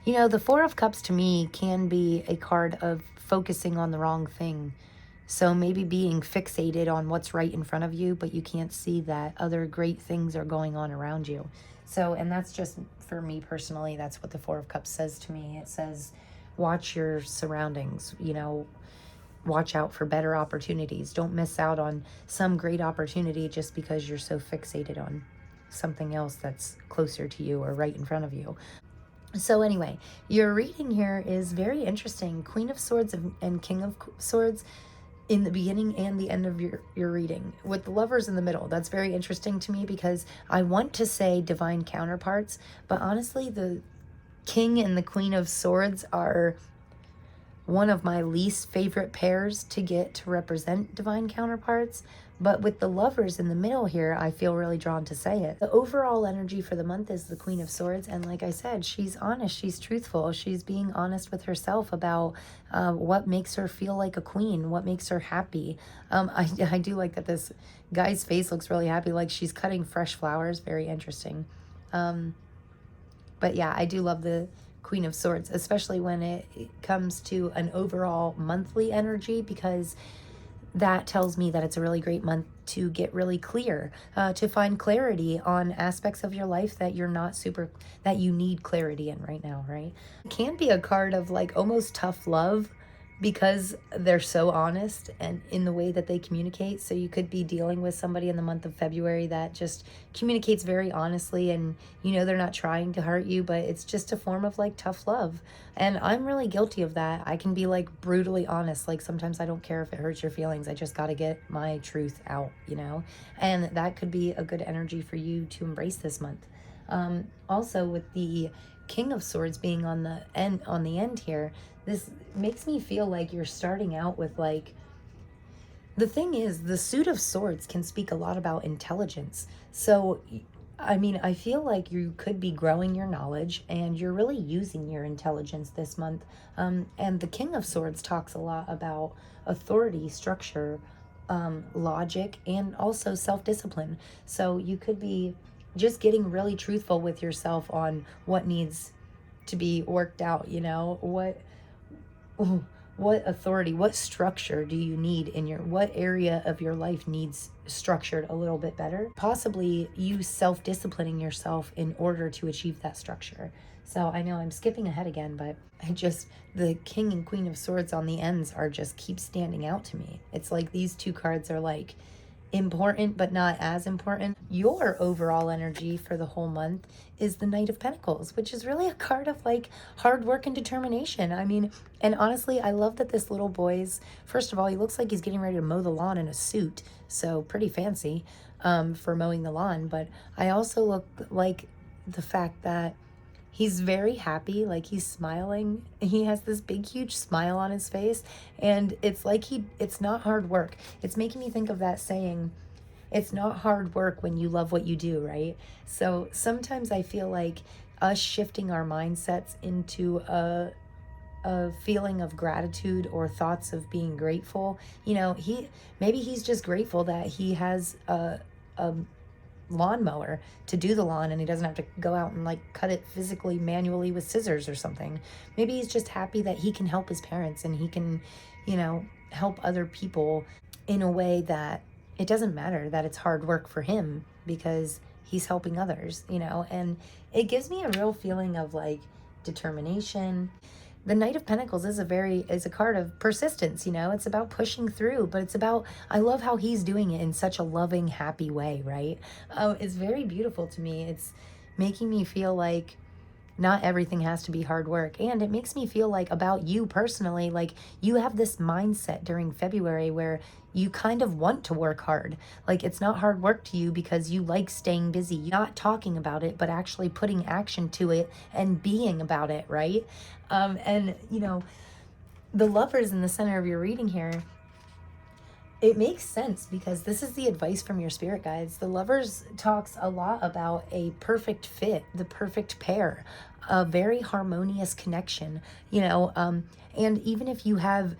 You know, the Four of Cups to me can be a card of focusing on the wrong thing. So maybe being fixated on what's right in front of you, but you can't see that other great things are going on around you. So, and that's just, for me personally, that's what the Four of Cups says to me. It says, watch your surroundings, you know, watch out for better opportunities. Don't miss out on some great opportunity just because you're so fixated on something else that's closer to you or right in front of you. So anyway, your reading here is very interesting. Queen of Swords and King of Swords in the beginning and the end of your reading, with the lovers in the middle. That's very interesting to me because I want to say divine counterparts, but honestly, the King and the Queen of Swords are one of my least favorite pairs to get to represent divine counterparts. But with the lovers in the middle here, I feel really drawn to say it. The overall energy for the month is the Queen of Swords. And like I said, she's honest, she's truthful. She's being honest with herself about what makes her feel like a queen, what makes her happy. I do like that this guy's face looks really happy, like she's cutting fresh flowers. Very interesting. But yeah, I do love the Queen of Swords, especially when it comes to an overall monthly energy, because that tells me that it's a really great month to get really clear, to find clarity on aspects of your life that you're not that you need clarity in right now, right? It can be a card of like almost tough love, because they're so honest and in the way that they communicate. So you could be dealing with somebody in the month of February that just communicates very honestly, and they're not trying to hurt you, but it's just a form of like tough love. And I'm really guilty of that. I can be like brutally honest. Like sometimes I don't care if it hurts your feelings. I just got to get my truth out, and that could be a good energy for you to embrace this month. Also with the King of Swords being on the end here, this makes me feel like you're starting out with like, the thing is, the Suit of Swords can speak a lot about intelligence. So, I mean, I feel like you could be growing your knowledge and you're really using your intelligence this month. And the King of Swords talks a lot about authority, structure, logic, and also self-discipline. So you could be just getting really truthful with yourself on what needs to be worked out, what authority, what structure do you need in what area of your life needs structured a little bit better? Possibly you self-disciplining yourself in order to achieve that structure. So I know I'm skipping ahead again, but the King and Queen of Swords on the ends are just keep standing out to me. It's like these two cards are like important but not as important. Your overall energy for the whole month is the Knight of Pentacles, which is really a card of like hard work and determination. I mean, and honestly, I love that this little boy's, first of all, he looks like he's getting ready to mow the lawn in a suit, so pretty fancy for mowing the lawn. But I also look like the fact that he's very happy, like he's smiling. He has this big, huge smile on his face. And it's like it's not hard work. It's making me think of that saying, it's not hard work when you love what you do, right? So sometimes I feel like us shifting our mindsets into a feeling of gratitude or thoughts of being grateful. Maybe he's just grateful that he has a lawnmower to do the lawn and he doesn't have to go out and like cut it physically manually with scissors or something. Maybe he's just happy that he can help his parents and he can help other people in a way that it doesn't matter that it's hard work for him because he's helping others, and it gives me a real feeling of like determination. The Knight of Pentacles is a card of persistence, it's about pushing through, but I love how he's doing it in such a loving, happy way, right? It's very beautiful to me. It's making me feel like not everything has to be hard work. And it makes me feel like about you personally, like you have this mindset during February where you kind of want to work hard. Like it's not hard work to you because you like staying busy. You're not talking about it, but actually putting action to it and being about it, right? And the Lovers in the center of your reading here, it makes sense because this is the advice from your spirit guides. The Lovers talks a lot about a perfect fit, the perfect pair, a very harmonious connection, and even if you have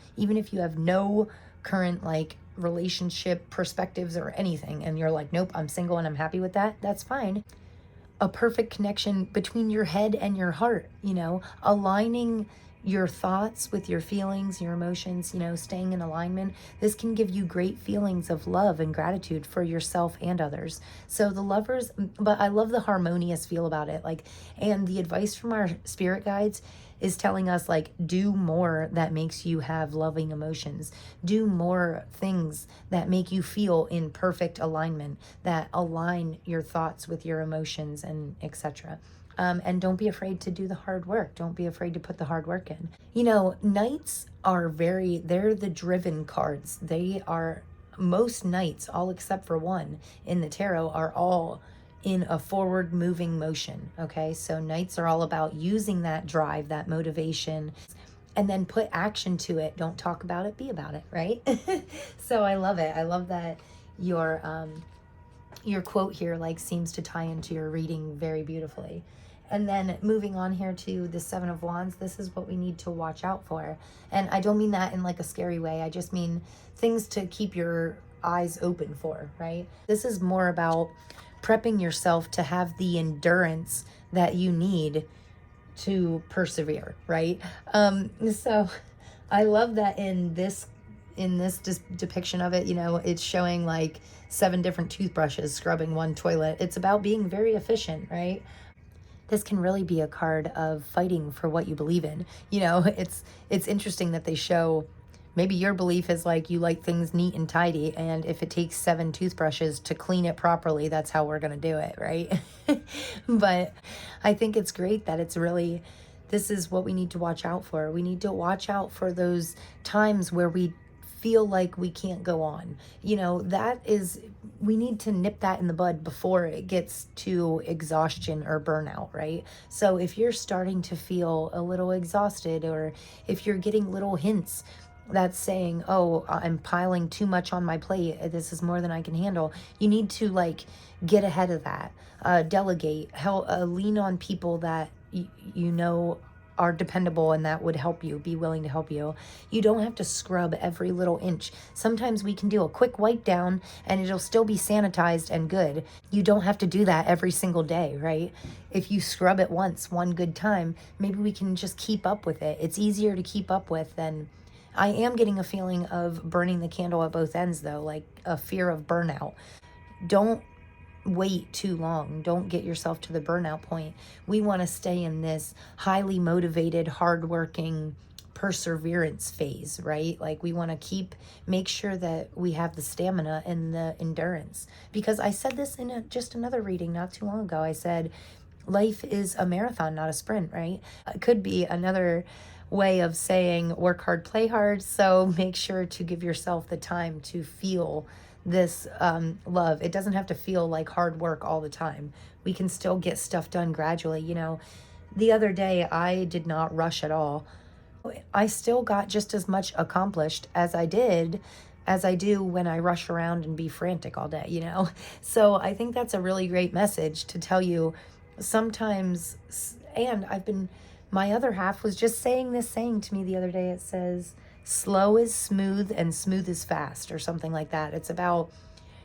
no current like relationship perspectives or anything, and you're like, nope, I'm single and I'm happy with that, that's fine. A perfect connection between your head and your heart, aligning your thoughts with your feelings, your emotions, staying in alignment. This can give you great feelings of love and gratitude for yourself and others. So the Lovers, but I love the harmonious feel about it. Like, and the advice from our spirit guides is telling us like, do more that makes you have loving emotions. Do more things that make you feel in perfect alignment, that align your thoughts with your emotions and etc. And don't be afraid to do the hard work. Don't be afraid to put the hard work in. Knights are they're the driven cards. Most knights, all except for one in the tarot, are all in a forward moving motion. Okay, so knights are all about using that drive, that motivation, and then put action to it. Don't talk about it, be about it, right? So I love it. I love that your quote here like seems to tie into your reading very beautifully. And then moving on here to the Seven of Wands, this is what we need to watch out for. And I don't mean that in like a scary way. I just mean things to keep your eyes open for, right? This is more about prepping yourself to have the endurance that you need to persevere, right? So I love that in this depiction of it, it's showing like 7 different toothbrushes scrubbing one toilet. It's about being very efficient, right? this can really be a card of fighting for what you believe in. You know, it's interesting that they show maybe your belief is like you like things neat and tidy, and if it takes 7 toothbrushes to clean it properly, that's how we're going to do it, right? But I think it's great that it's really, this is what we need to watch out for. We need to watch out for those times where we feel like we can't go on. You know, that is, we need to nip that in the bud before it gets to exhaustion or burnout, right? So if you're starting to feel a little exhausted, or if you're getting little hints that's saying, oh, I'm piling too much on my plate, this is more than I can handle, you need to like get ahead of that. Delegate, help, lean on people that you know are dependable and that would help you, be willing to help you. You don't have to scrub every little inch. Sometimes we can do a quick wipe down and it'll still be sanitized and good. You don't have to do that every single day, right? If you scrub it once, one good time, maybe we can just keep up with it. It's easier to keep up with than, I am getting a feeling of burning the candle at both ends though, like a fear of burnout. Don't wait too long. Don't get yourself to the burnout point. We want to stay in this highly motivated, hardworking perseverance phase, right? Like we want to make sure that we have the stamina and the endurance. Because I said this in just another reading not too long ago. I said, life is a marathon, not a sprint, right? It could be another way of saying work hard, play hard. So make sure to give yourself the time to feel this love. It doesn't have to feel like hard work all the time. We can still get stuff done gradually. You know, the other day I did not rush at all. I still got just as much accomplished as I do when I rush around and be frantic all day, you know? So I think that's a really great message to tell you sometimes. And my other half was just saying this saying to me the other day. It says, slow is smooth and smooth is fast, or something like that. It's about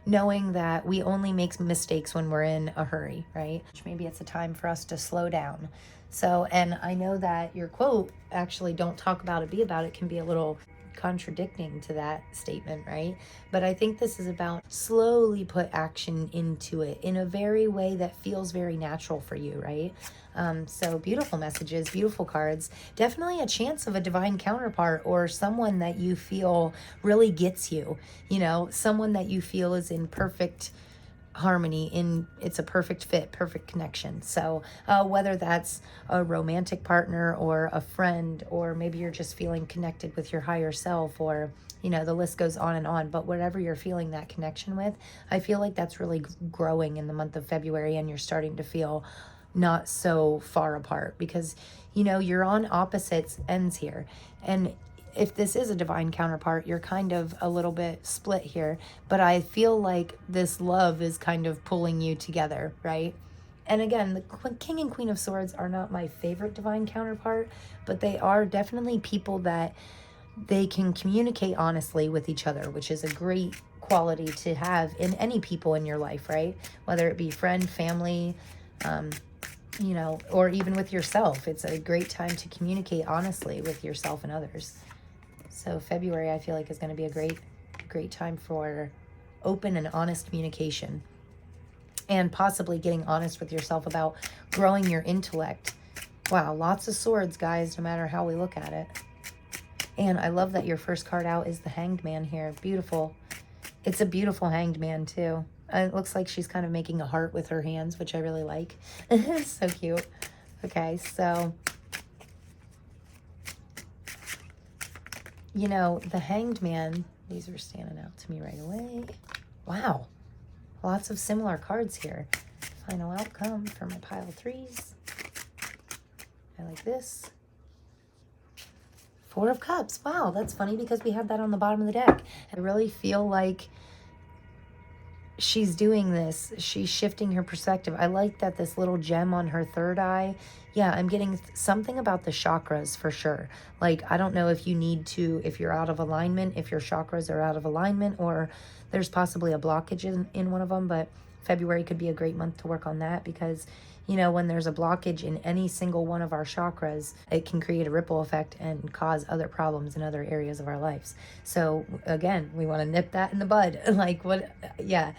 knowing that we only make mistakes when we're in a hurry, right? Maybe it's a time for us to slow down. So, and I know that your quote, actually, don't talk about it, be about it, can be a little contradicting to that statement, right? But I think this is about slowly put action into it in a very way that feels very natural for you, right? So beautiful messages, beautiful cards. Definitely a chance of a divine counterpart, or someone that you feel really gets you, you know, someone that you feel is in perfect harmony, it's a perfect fit, perfect connection. So whether that's a romantic partner or a friend, or maybe you're just feeling connected with your higher self, or you know, the list goes on and on. But whatever you're feeling that connection with, I feel like that's really growing in the month of February, and you're starting to feel not so far apart, because you know, you're on opposite ends here. And if this is a divine counterpart, you're kind of a little bit split here, but I feel like this love is kind of pulling you together, right? And again, the King and Queen of Swords are not my favorite divine counterpart, but they are definitely people that they can communicate honestly with each other, which is a great quality to have in any people in your life, right? Whether it be friend, family, you know, or even with yourself. It's a great time to communicate honestly with yourself and others. So February, I feel like, is going to be a great time for open and honest communication, and possibly getting honest with yourself about growing your intellect. Wow, lots of swords, guys, no matter how we look at it. And I love that your first card out is the Hanged Man here. Beautiful. It's a beautiful Hanged Man, too. It looks like she's kind of making a heart with her hands, which I really like. So cute. Okay, so you know, the Hanged Man, these are standing out to me right away. Wow. Lots of similar cards here. Final outcome for my pile of threes. I like this. Four of Cups. Wow, that's funny because we had that on the bottom of the deck. I really feel like she's doing this. She's shifting her perspective. I like that this little gem on her third eye. Yeah, I'm getting something about the chakras for sure. Like, I don't know if you need to, if you're out of alignment, if your chakras are out of alignment, or there's possibly a blockage in one of them, but February could be a great month to work on that, because, you know, when there's a blockage in any single one of our chakras, it can create a ripple effect and cause other problems in other areas of our lives. So again, we want to nip that in the bud. Like, what, yeah.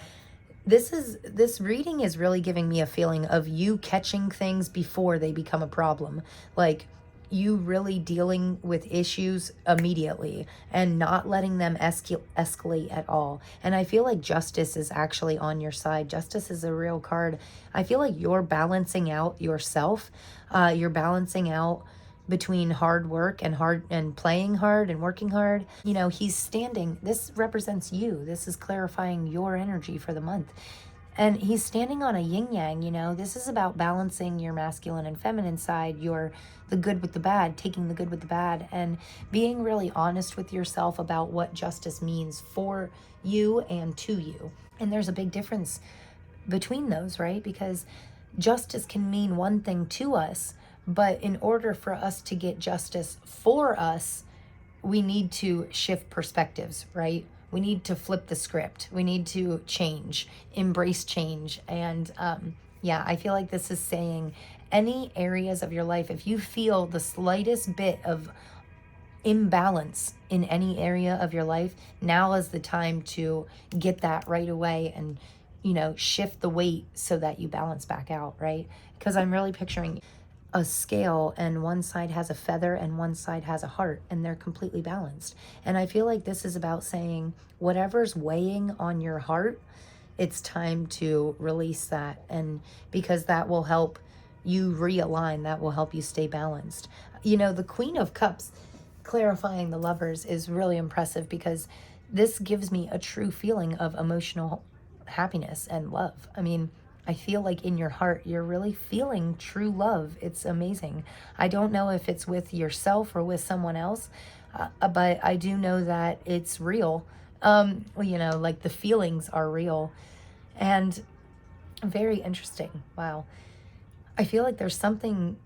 this reading is really giving me a feeling of you catching things before they become a problem. Like you really dealing with issues immediately and not letting them escalate at all. And I feel like justice is actually on your side. Justice is a real card. I feel like you're balancing out yourself. You're balancing out between hard work and playing hard and working hard. You know, he's standing. This represents you. This is clarifying your energy for the month. And he's standing on a yin yang, you know. This is about balancing your masculine and feminine side, your the good with the bad, taking the good with the bad, and being really honest with yourself about what justice means for you and to you. And there's a big difference between those, right? Because justice can mean one thing to us, but in order for us to get justice for us, we need to shift perspectives, right? We need to flip the script. We need to change, embrace change. And yeah, I feel like this is saying any areas of your life, if you feel the slightest bit of imbalance in any area of your life, now is the time to get that right away and, you know, shift the weight so that you balance back out, right? Because I'm really picturing a scale and one side has a feather and one side has a heart, and they're completely balanced. And I feel like this is about saying whatever's weighing on your heart, it's time to release that. And because that will help you realign, that will help you stay balanced. You know, the Queen of Cups clarifying the Lovers is really impressive because this gives me a true feeling of emotional happiness and love. I mean, I feel like in your heart, you're really feeling true love. It's amazing. I don't know if it's with yourself or with someone else, but I do know that it's real. You know, like the feelings are real and very interesting. Wow. I feel like there's something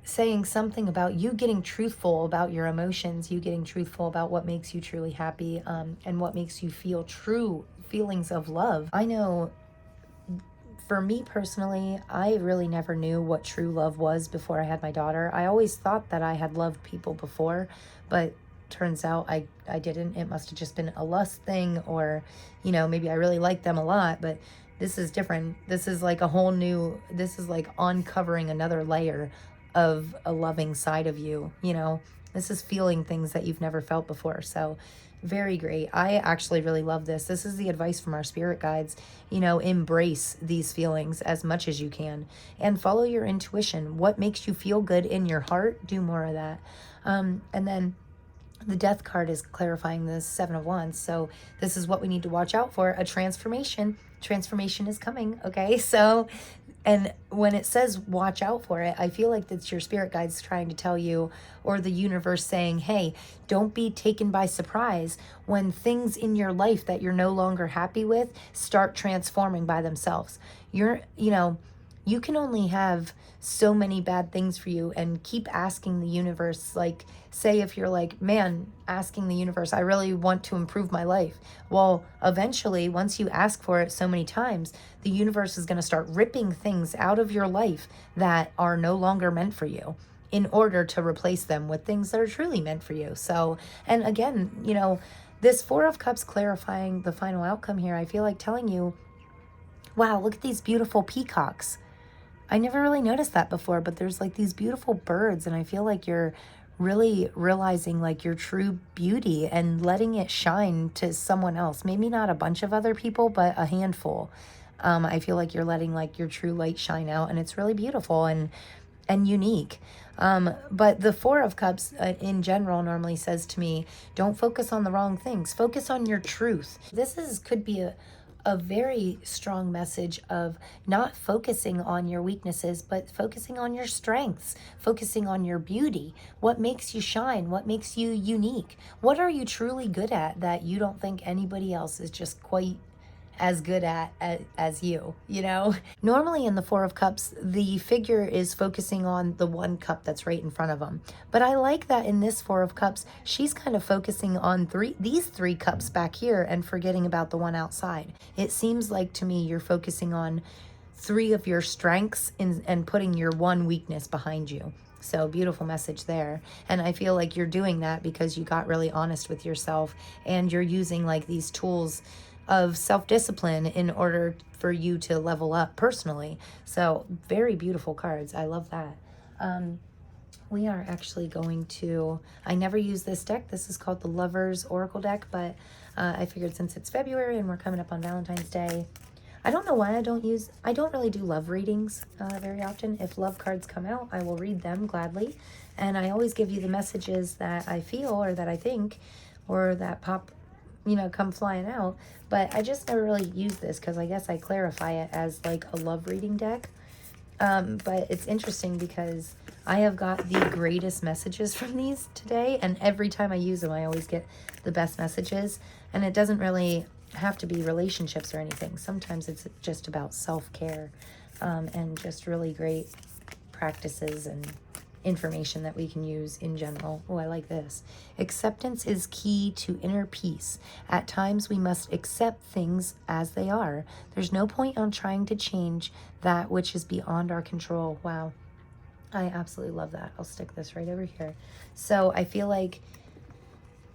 saying something about you getting truthful about your emotions, you getting truthful about what makes you truly happy, and what makes you feel true feelings of love. I know for me personally, I really never knew what true love was before I had my daughter. I always thought that I had loved people before, but turns out I didn't. It must have just been a lust thing, or, you know, maybe I really liked them a lot, but this is different. This is like a whole new, this is like uncovering another layer of a loving side of you, you know. This is feeling things that you've never felt before. So very great. I actually really love this. This is the advice from our spirit guides. You know, embrace these feelings as much as you can and follow your intuition. What makes you feel good in your heart, do more of that. And then the Death card is clarifying the Seven of Wands. So this is what we need to watch out for. A transformation. Transformation is coming, okay? So, and when it says watch out for it, I feel like that's your spirit guides trying to tell you, or the universe saying, hey, don't be taken by surprise when things in your life that you're no longer happy with start transforming by themselves. You know, you can only have so many bad things for you, and keep asking the universe. Like, say if you're like, man, asking the universe, I really want to improve my life. Well, eventually, once you ask for it so many times, the universe is going to start ripping things out of your life that are no longer meant for you, in order to replace them with things that are truly meant for you. So, and again, you know, this Four of Cups clarifying the final outcome here, I feel like telling you, wow, look at these beautiful peacocks. I never really noticed that before, but there's like these beautiful birds, and I feel like you're really realizing like your true beauty and letting it shine to someone else. Maybe not a bunch of other people, but a handful. I feel like you're letting like your true light shine out, and it's really beautiful and unique. But the Four of Cups in general normally says to me, don't focus on the wrong things. Focus on your truth. This could be a very strong message of not focusing on your weaknesses, but focusing on your strengths, focusing on your beauty, what makes you shine, what makes you unique. What are you truly good at that you don't think anybody else is just quite as good at as you know? Normally in the Four of Cups, the figure is focusing on the one cup that's right in front of them. But I like that in this Four of Cups, she's kind of focusing on these three cups back here and forgetting about the one outside. It seems like to me you're focusing on three of your strengths and putting your one weakness behind you. So beautiful message there. And I feel like you're doing that because you got really honest with yourself, and you're using like these tools of self-discipline in order for you to level up personally. So very beautiful cards. I love that. We are actually going to, I never use this deck. This is called the Lover's Oracle deck, but I figured since it's February and we're coming up on Valentine's Day, I don't know why I don't really do love readings very often. If love cards come out, I will read them gladly. And I always give you the messages that I feel or that I think or that pop, come flying out. But I just never really use this because I guess I clarify it as like a love reading deck. But it's interesting because I have got the greatest messages from these today. And every time I use them, I always get the best messages. And it doesn't really have to be relationships or anything. Sometimes it's just about self-care and just really great practices and information that we can use in general. Oh, I like this. Acceptance is key to inner peace. At times we must accept things as they are. There's no point on trying to change that which is beyond our control. Wow. I absolutely love that. I'll stick this right over here. So I feel like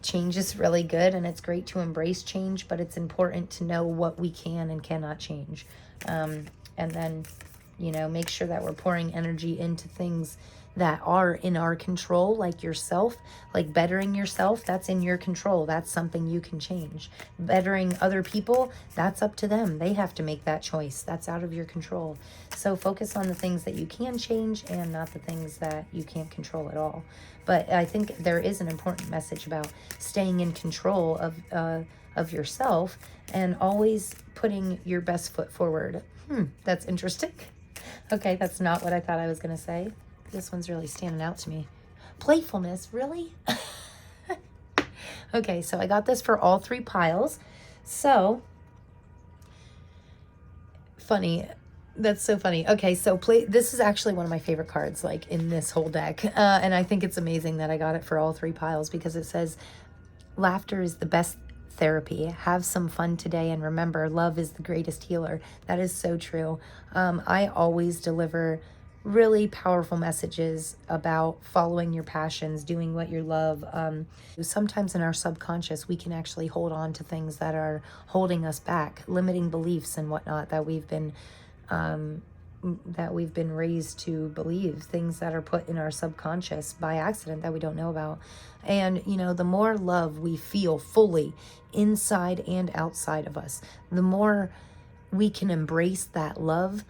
change is really good and it's great to embrace change, but it's important to know what we can and cannot change. And then, make sure that we're pouring energy into things that are in our control, like yourself, like bettering yourself. That's in your control. That's something you can change. Bettering other people, that's up to them. They have to make that choice. That's out of your control. So focus on the things that you can change and not the things that you can't control at all. But I think there is an important message about staying in control of yourself and always putting your best foot forward. That's interesting. Okay, that's not what I thought I was going to say. This one's really standing out to me. Playfulness, really? Okay, so I got this for all 3 piles. So, funny. That's so funny. Okay, so this is actually one of my favorite cards, like, in this whole deck. And I think it's amazing that I got it for all 3 piles because it says, laughter is the best therapy. Have some fun today and remember, love is the greatest healer. That is so true. I always deliver really powerful messages about following your passions, doing what you love. Sometimes in our subconscious, we can actually hold on to things that are holding us back, limiting beliefs and whatnot that we've been raised to believe, things that are put in our subconscious by accident that we don't know about. And, the more love we feel fully inside and outside of us, the more we can embrace that love,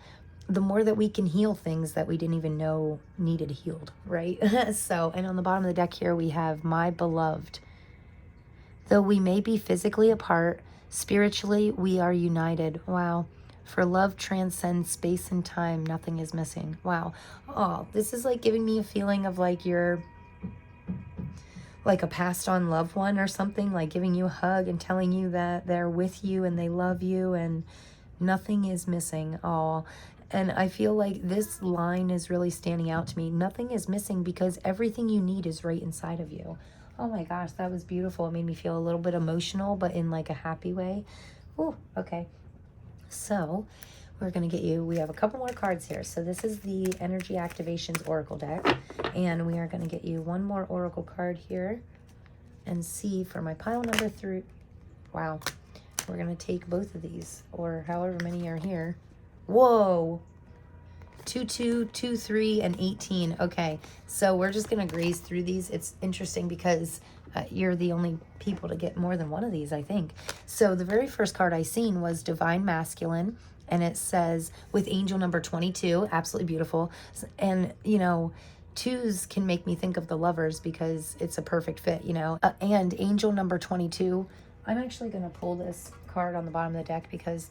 the more that we can heal things that we didn't even know needed healed, right? So, and on the bottom of the deck here, we have my beloved. Though we may be physically apart, spiritually we are united. Wow. For love transcends space and time. Nothing is missing. Wow. Oh, this is like giving me a feeling of like you're like a passed on loved one or something, like giving you a hug and telling you that they're with you and they love you and nothing is missing. Oh, and I feel like this line is really standing out to me. Nothing is missing because everything you need is right inside of you. Oh my gosh, that was beautiful. It made me feel a little bit emotional, but in like a happy way. Ooh, okay. So we're going to get you, we have a couple more cards here. So this is the Energy Activations Oracle deck. And we are going to get you one more Oracle card here and see for my pile number 3. Wow. We're going to take both of these or however many are here. Whoa. 2, 2, 2, 3, and 18. Okay, so we're just going to graze through these. It's interesting because you're the only people to get more than one of these, I think. So the very first card I seen was Divine Masculine, and it says, with angel number 22, absolutely beautiful. And, 2s can make me think of the Lovers because it's a perfect fit, and angel number 22, I'm actually going to pull this card on the bottom of the deck because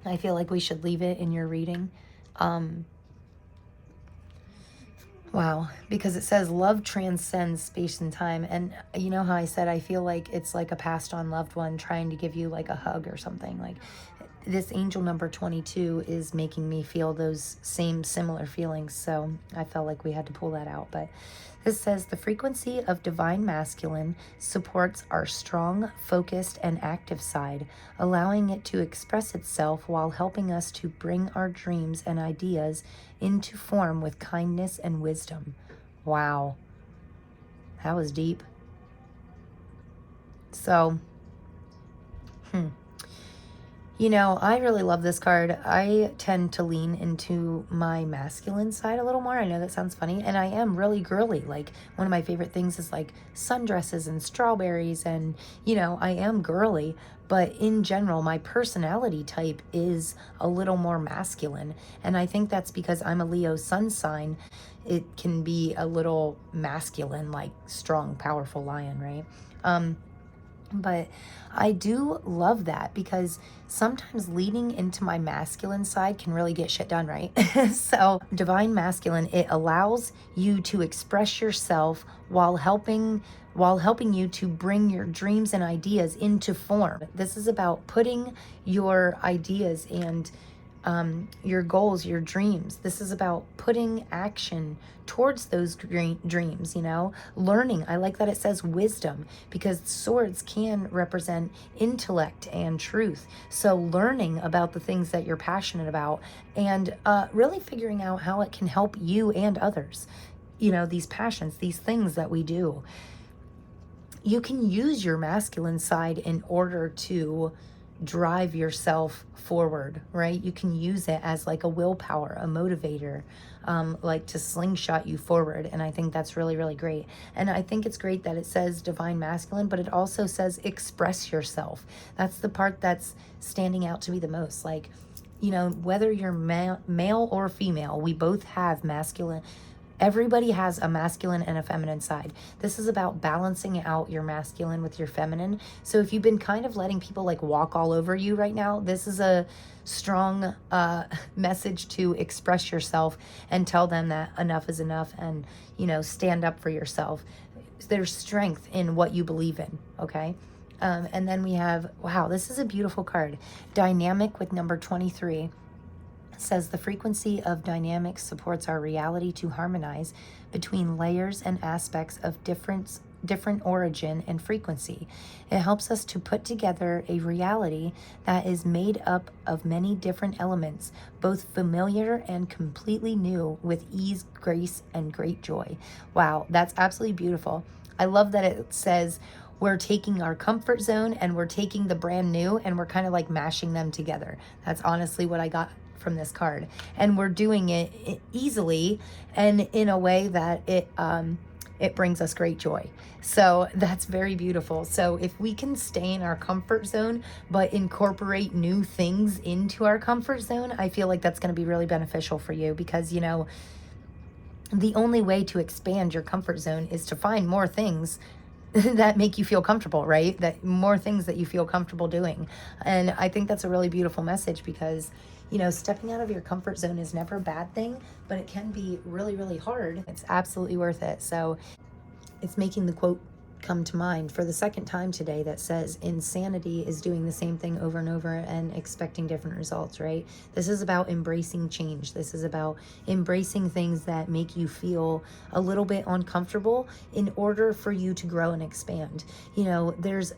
I feel like we should leave it in your reading. Wow, because it says love transcends space and time. And you know how I said I feel like it's like a passed on loved one trying to give you like a hug or something. Like this angel number 22 is making me feel those same similar feelings. So I felt like we had to pull that out. But this says the frequency of divine masculine supports our strong, focused, and active side, allowing it to express itself while helping us to bring our dreams and ideas into form with kindness and wisdom. Wow. That was deep. So, You know, I really love this card. I tend to lean into my masculine side a little more. I know that sounds funny. And I am really girly. Like, one of my favorite things is like sundresses and strawberries. And, you know, I am girly. But in general, my personality type is a little more masculine. And I think that's because I'm a Leo sun sign. It can be a little masculine, like strong, powerful lion, right? But I do love that because sometimes leaning into my masculine side can really get shit done, right? So divine masculine, it allows you to express yourself while helping you to bring your dreams and ideas into form. This is about putting your ideas and your goals, your dreams. This is about putting action towards those dreams, you know, learning. I like that it says wisdom because swords can represent intellect and truth. So learning about the things that you're passionate about and really figuring out how it can help you and others. You know, these passions, these things that we do. You can use your masculine side in order to drive yourself forward, right? You can use it as like a willpower, a motivator, like to slingshot you forward. And I think that's really, really great. And I think it's great that it says divine masculine, but it also says express yourself. That's the part that's standing out to me the most. Like, you know, whether you're male or female, we both have masculine. Everybody has a masculine and a feminine side. This is about balancing out your masculine with your feminine. So if you've been kind of letting people like walk all over you right now, this is a strong message to express yourself and tell them that enough is enough and, you know, stand up for yourself. There's strength in what you believe in, okay? And then we have, wow, this is a beautiful card. Dynamic with number 23. Says the frequency of dynamics supports our reality to harmonize between layers and aspects of different origin and frequency. It helps us to put together a reality that is made up of many different elements, both familiar and completely new, with ease, grace, and great joy. Wow, that's absolutely beautiful. I love that it says we're taking our comfort zone and we're taking the brand new and we're kind of like mashing them together. That's honestly what I got from this card, and we're doing it easily and in a way that it brings us great joy. So that's very beautiful. So if we can stay in our comfort zone but incorporate new things into our comfort zone, I feel like that's going to be really beneficial for you because, you know, the only way to expand your comfort zone is to find more things that make you feel comfortable, right? That more things that you feel comfortable doing. And I think that's a really beautiful message because, you know, stepping out of your comfort zone is never a bad thing, but it can be really, really hard. It's absolutely worth it. So it's making the quote come to mind for the second time today that says insanity is doing the same thing over and over and expecting different results, right? This is about embracing change. This is about embracing things that make you feel a little bit uncomfortable in order for you to grow and expand. You know, there's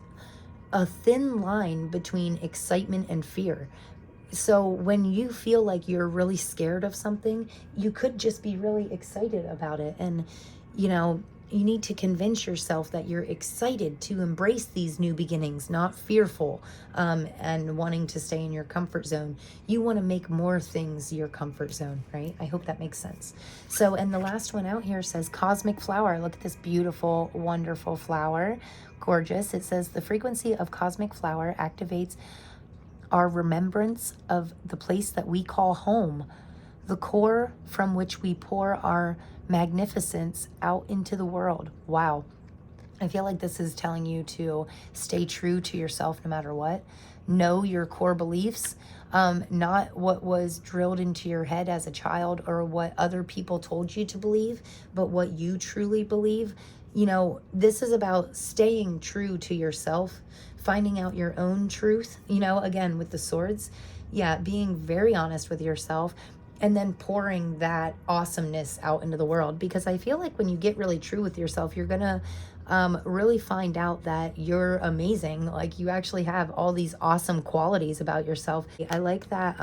a thin line between excitement and fear. So when you feel like you're really scared of something, you could just be really excited about it. And, you know, you need to convince yourself that you're excited to embrace these new beginnings, not fearful and wanting to stay in your comfort zone. You want to make more things your comfort zone, right? I hope that makes sense. So, and the last one out here says cosmic flower. Look at this beautiful, wonderful flower. Gorgeous. It says the frequency of cosmic flower activates our remembrance of the place that we call home, the core from which we pour our magnificence out into the world. Wow. I feel like this is telling you to stay true to yourself no matter what. Know your core beliefs, not what was drilled into your head as a child or what other people told you to believe, but what you truly believe. You know, this is about staying true to yourself, finding out your own truth, you know, again, with the swords. Yeah, being very honest with yourself and then pouring that awesomeness out into the world. Because I feel like when you get really true with yourself, you're going to really find out that you're amazing. Like you actually have all these awesome qualities about yourself. I like that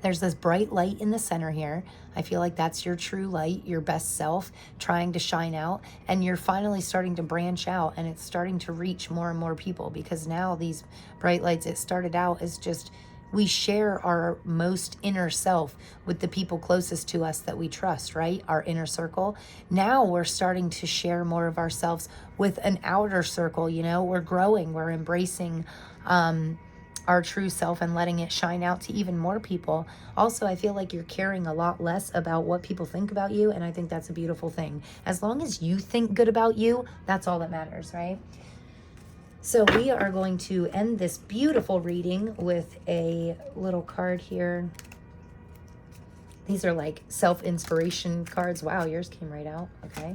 There's this bright light in the center here. I feel like that's your true light, your best self trying to shine out. And you're finally starting to branch out, and it's starting to reach more and more people, because now these bright lights, it started out as just, we share our most inner self with the people closest to us that we trust, right? Our inner circle. Now we're starting to share more of ourselves with an outer circle, you know, we're growing, we're embracing our true self and letting it shine out to even more people. Also, I feel like you're caring a lot less about what people think about you, and I think that's a beautiful thing. As long as you think good about you, that's all that matters, right? So we are going to end this beautiful reading with a little card here. These are like self-inspiration cards. Wow, yours came right out. Okay.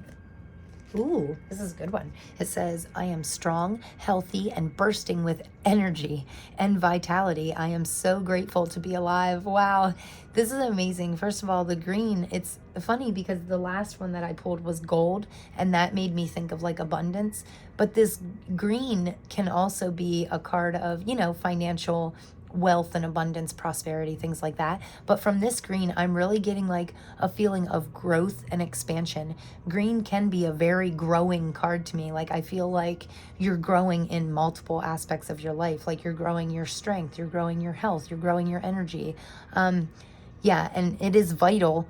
Ooh, this is a good one. It says, I am strong, healthy, and bursting with energy and vitality. I am so grateful to be alive. Wow, this is amazing. First of all, the green, it's funny because the last one that I pulled was gold, and that made me think of like abundance. But this green can also be a card of, you know, financial wealth and abundance, prosperity, things like that. But from this green, I'm really getting like a feeling of growth and expansion. Green can be a very growing card to me. Like I feel like you're growing in multiple aspects of your life. Like you're growing your strength, you're growing your health, you're growing your energy. Yeah, and it is vital.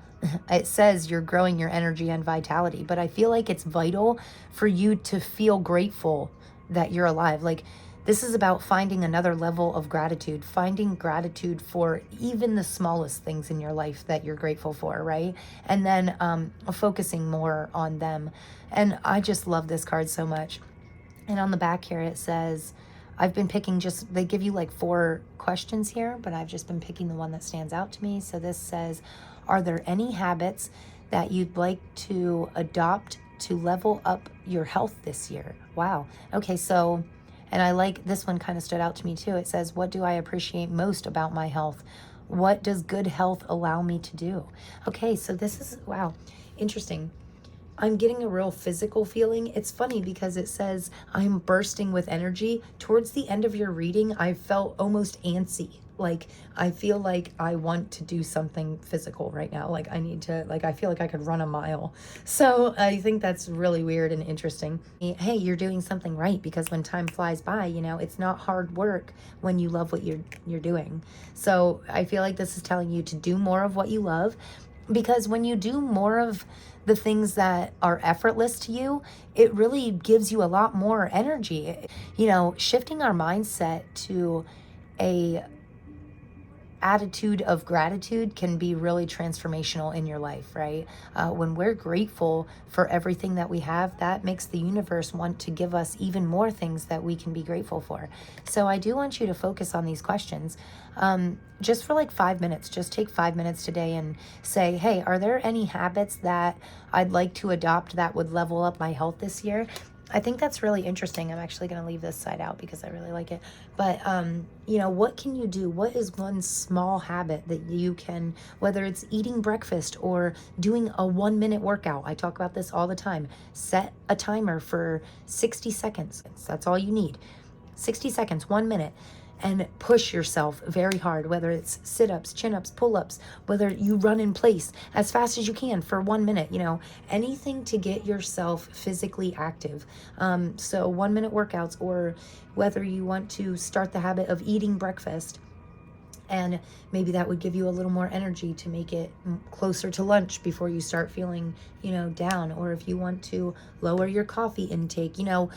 It says you're growing your energy and vitality, but I feel like it's vital for you to feel grateful that you're alive. Like this is about finding another level of gratitude, finding gratitude for even the smallest things in your life that you're grateful for, right? And then focusing more on them. And I just love this card so much. And on the back here, it says, I've been picking just, they give you like 4 questions here, but I've just been picking the one that stands out to me. So this says, are there any habits that you'd like to adopt to level up your health this year? Wow. Okay, so... and I like this one, kind of stood out to me too. It says, what do I appreciate most about my health? What does good health allow me to do? Okay, so this is, wow, interesting. I'm getting a real physical feeling. It's funny because it says I'm bursting with energy. Towards the end of your reading, I felt almost antsy. Like, I feel like I want to do something physical right now. Like, I need to, like, I feel like I could run a mile. So I think that's really weird and interesting. Hey, you're doing something right, because when time flies by, you know, it's not hard work when you love what you're doing. So I feel like this is telling you to do more of what you love, because when you do more of the things that are effortless to you, it really gives you a lot more energy. You know, shifting our mindset to a attitude of gratitude can be really transformational in your life, right? When we're grateful for everything that we have, that makes the universe want to give us even more things that we can be grateful for. So I do want you to focus on these questions just for like 5 minutes. Just take 5 minutes today and say, hey, are there any habits that I'd like to adopt that would level up my health this year? I think that's really interesting. I'm actually going to leave this side out because I really like it. But, you know, what can you do? What is one small habit that you can, whether it's eating breakfast or doing a 1-minute workout? I talk about this all the time. Set a timer for 60 seconds. That's all you need. 60 seconds, 1 minute. And push yourself very hard, whether it's sit-ups, chin-ups, pull-ups, whether you run in place as fast as you can for 1 minute, you know, anything to get yourself physically active. So 1-minute workouts, or whether you want to start the habit of eating breakfast, and maybe that would give you a little more energy to make it closer to lunch before you start feeling, you know, down. Or if you want to lower your coffee intake, you know,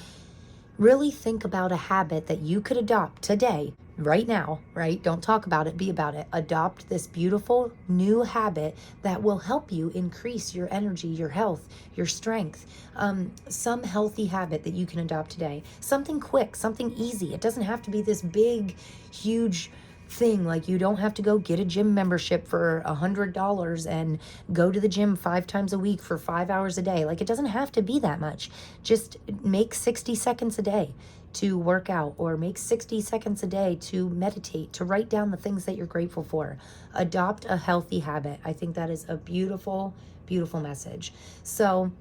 really think about a habit that you could adopt today, right now, right? Don't talk about it, be about it. Adopt this beautiful new habit that will help you increase your energy, your health, your strength. Some healthy habit that you can adopt today. Something quick, something easy. It doesn't have to be this big, huge thing. Like, you don't have to go get a gym membership for $100 and go to the gym 5 times a week for 5 hours a day. Like, it doesn't have to be that much. Just make 60 seconds a day to work out, or make 60 seconds a day to meditate, to write down the things that you're grateful for. Adopt a healthy habit. I think that is a beautiful, beautiful message. So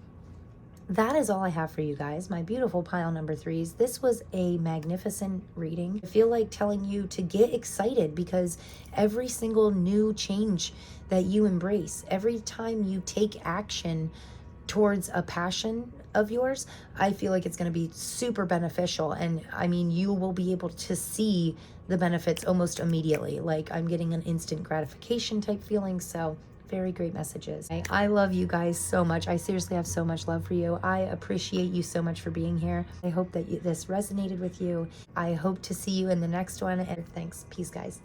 that is all I have for you guys, my beautiful pile number threes. This was a magnificent reading. I feel like telling you to get excited because every single new change that you embrace, every time you take action towards a passion of yours, I feel like it's going to be super beneficial. And I mean, you will be able to see the benefits almost immediately. Like, I'm getting an instant gratification type feeling. So very great messages. I love you guys so much. I seriously have so much love for you. I appreciate you so much for being here. I hope that this resonated with you. I hope to see you in the next one. And thanks. Peace, guys.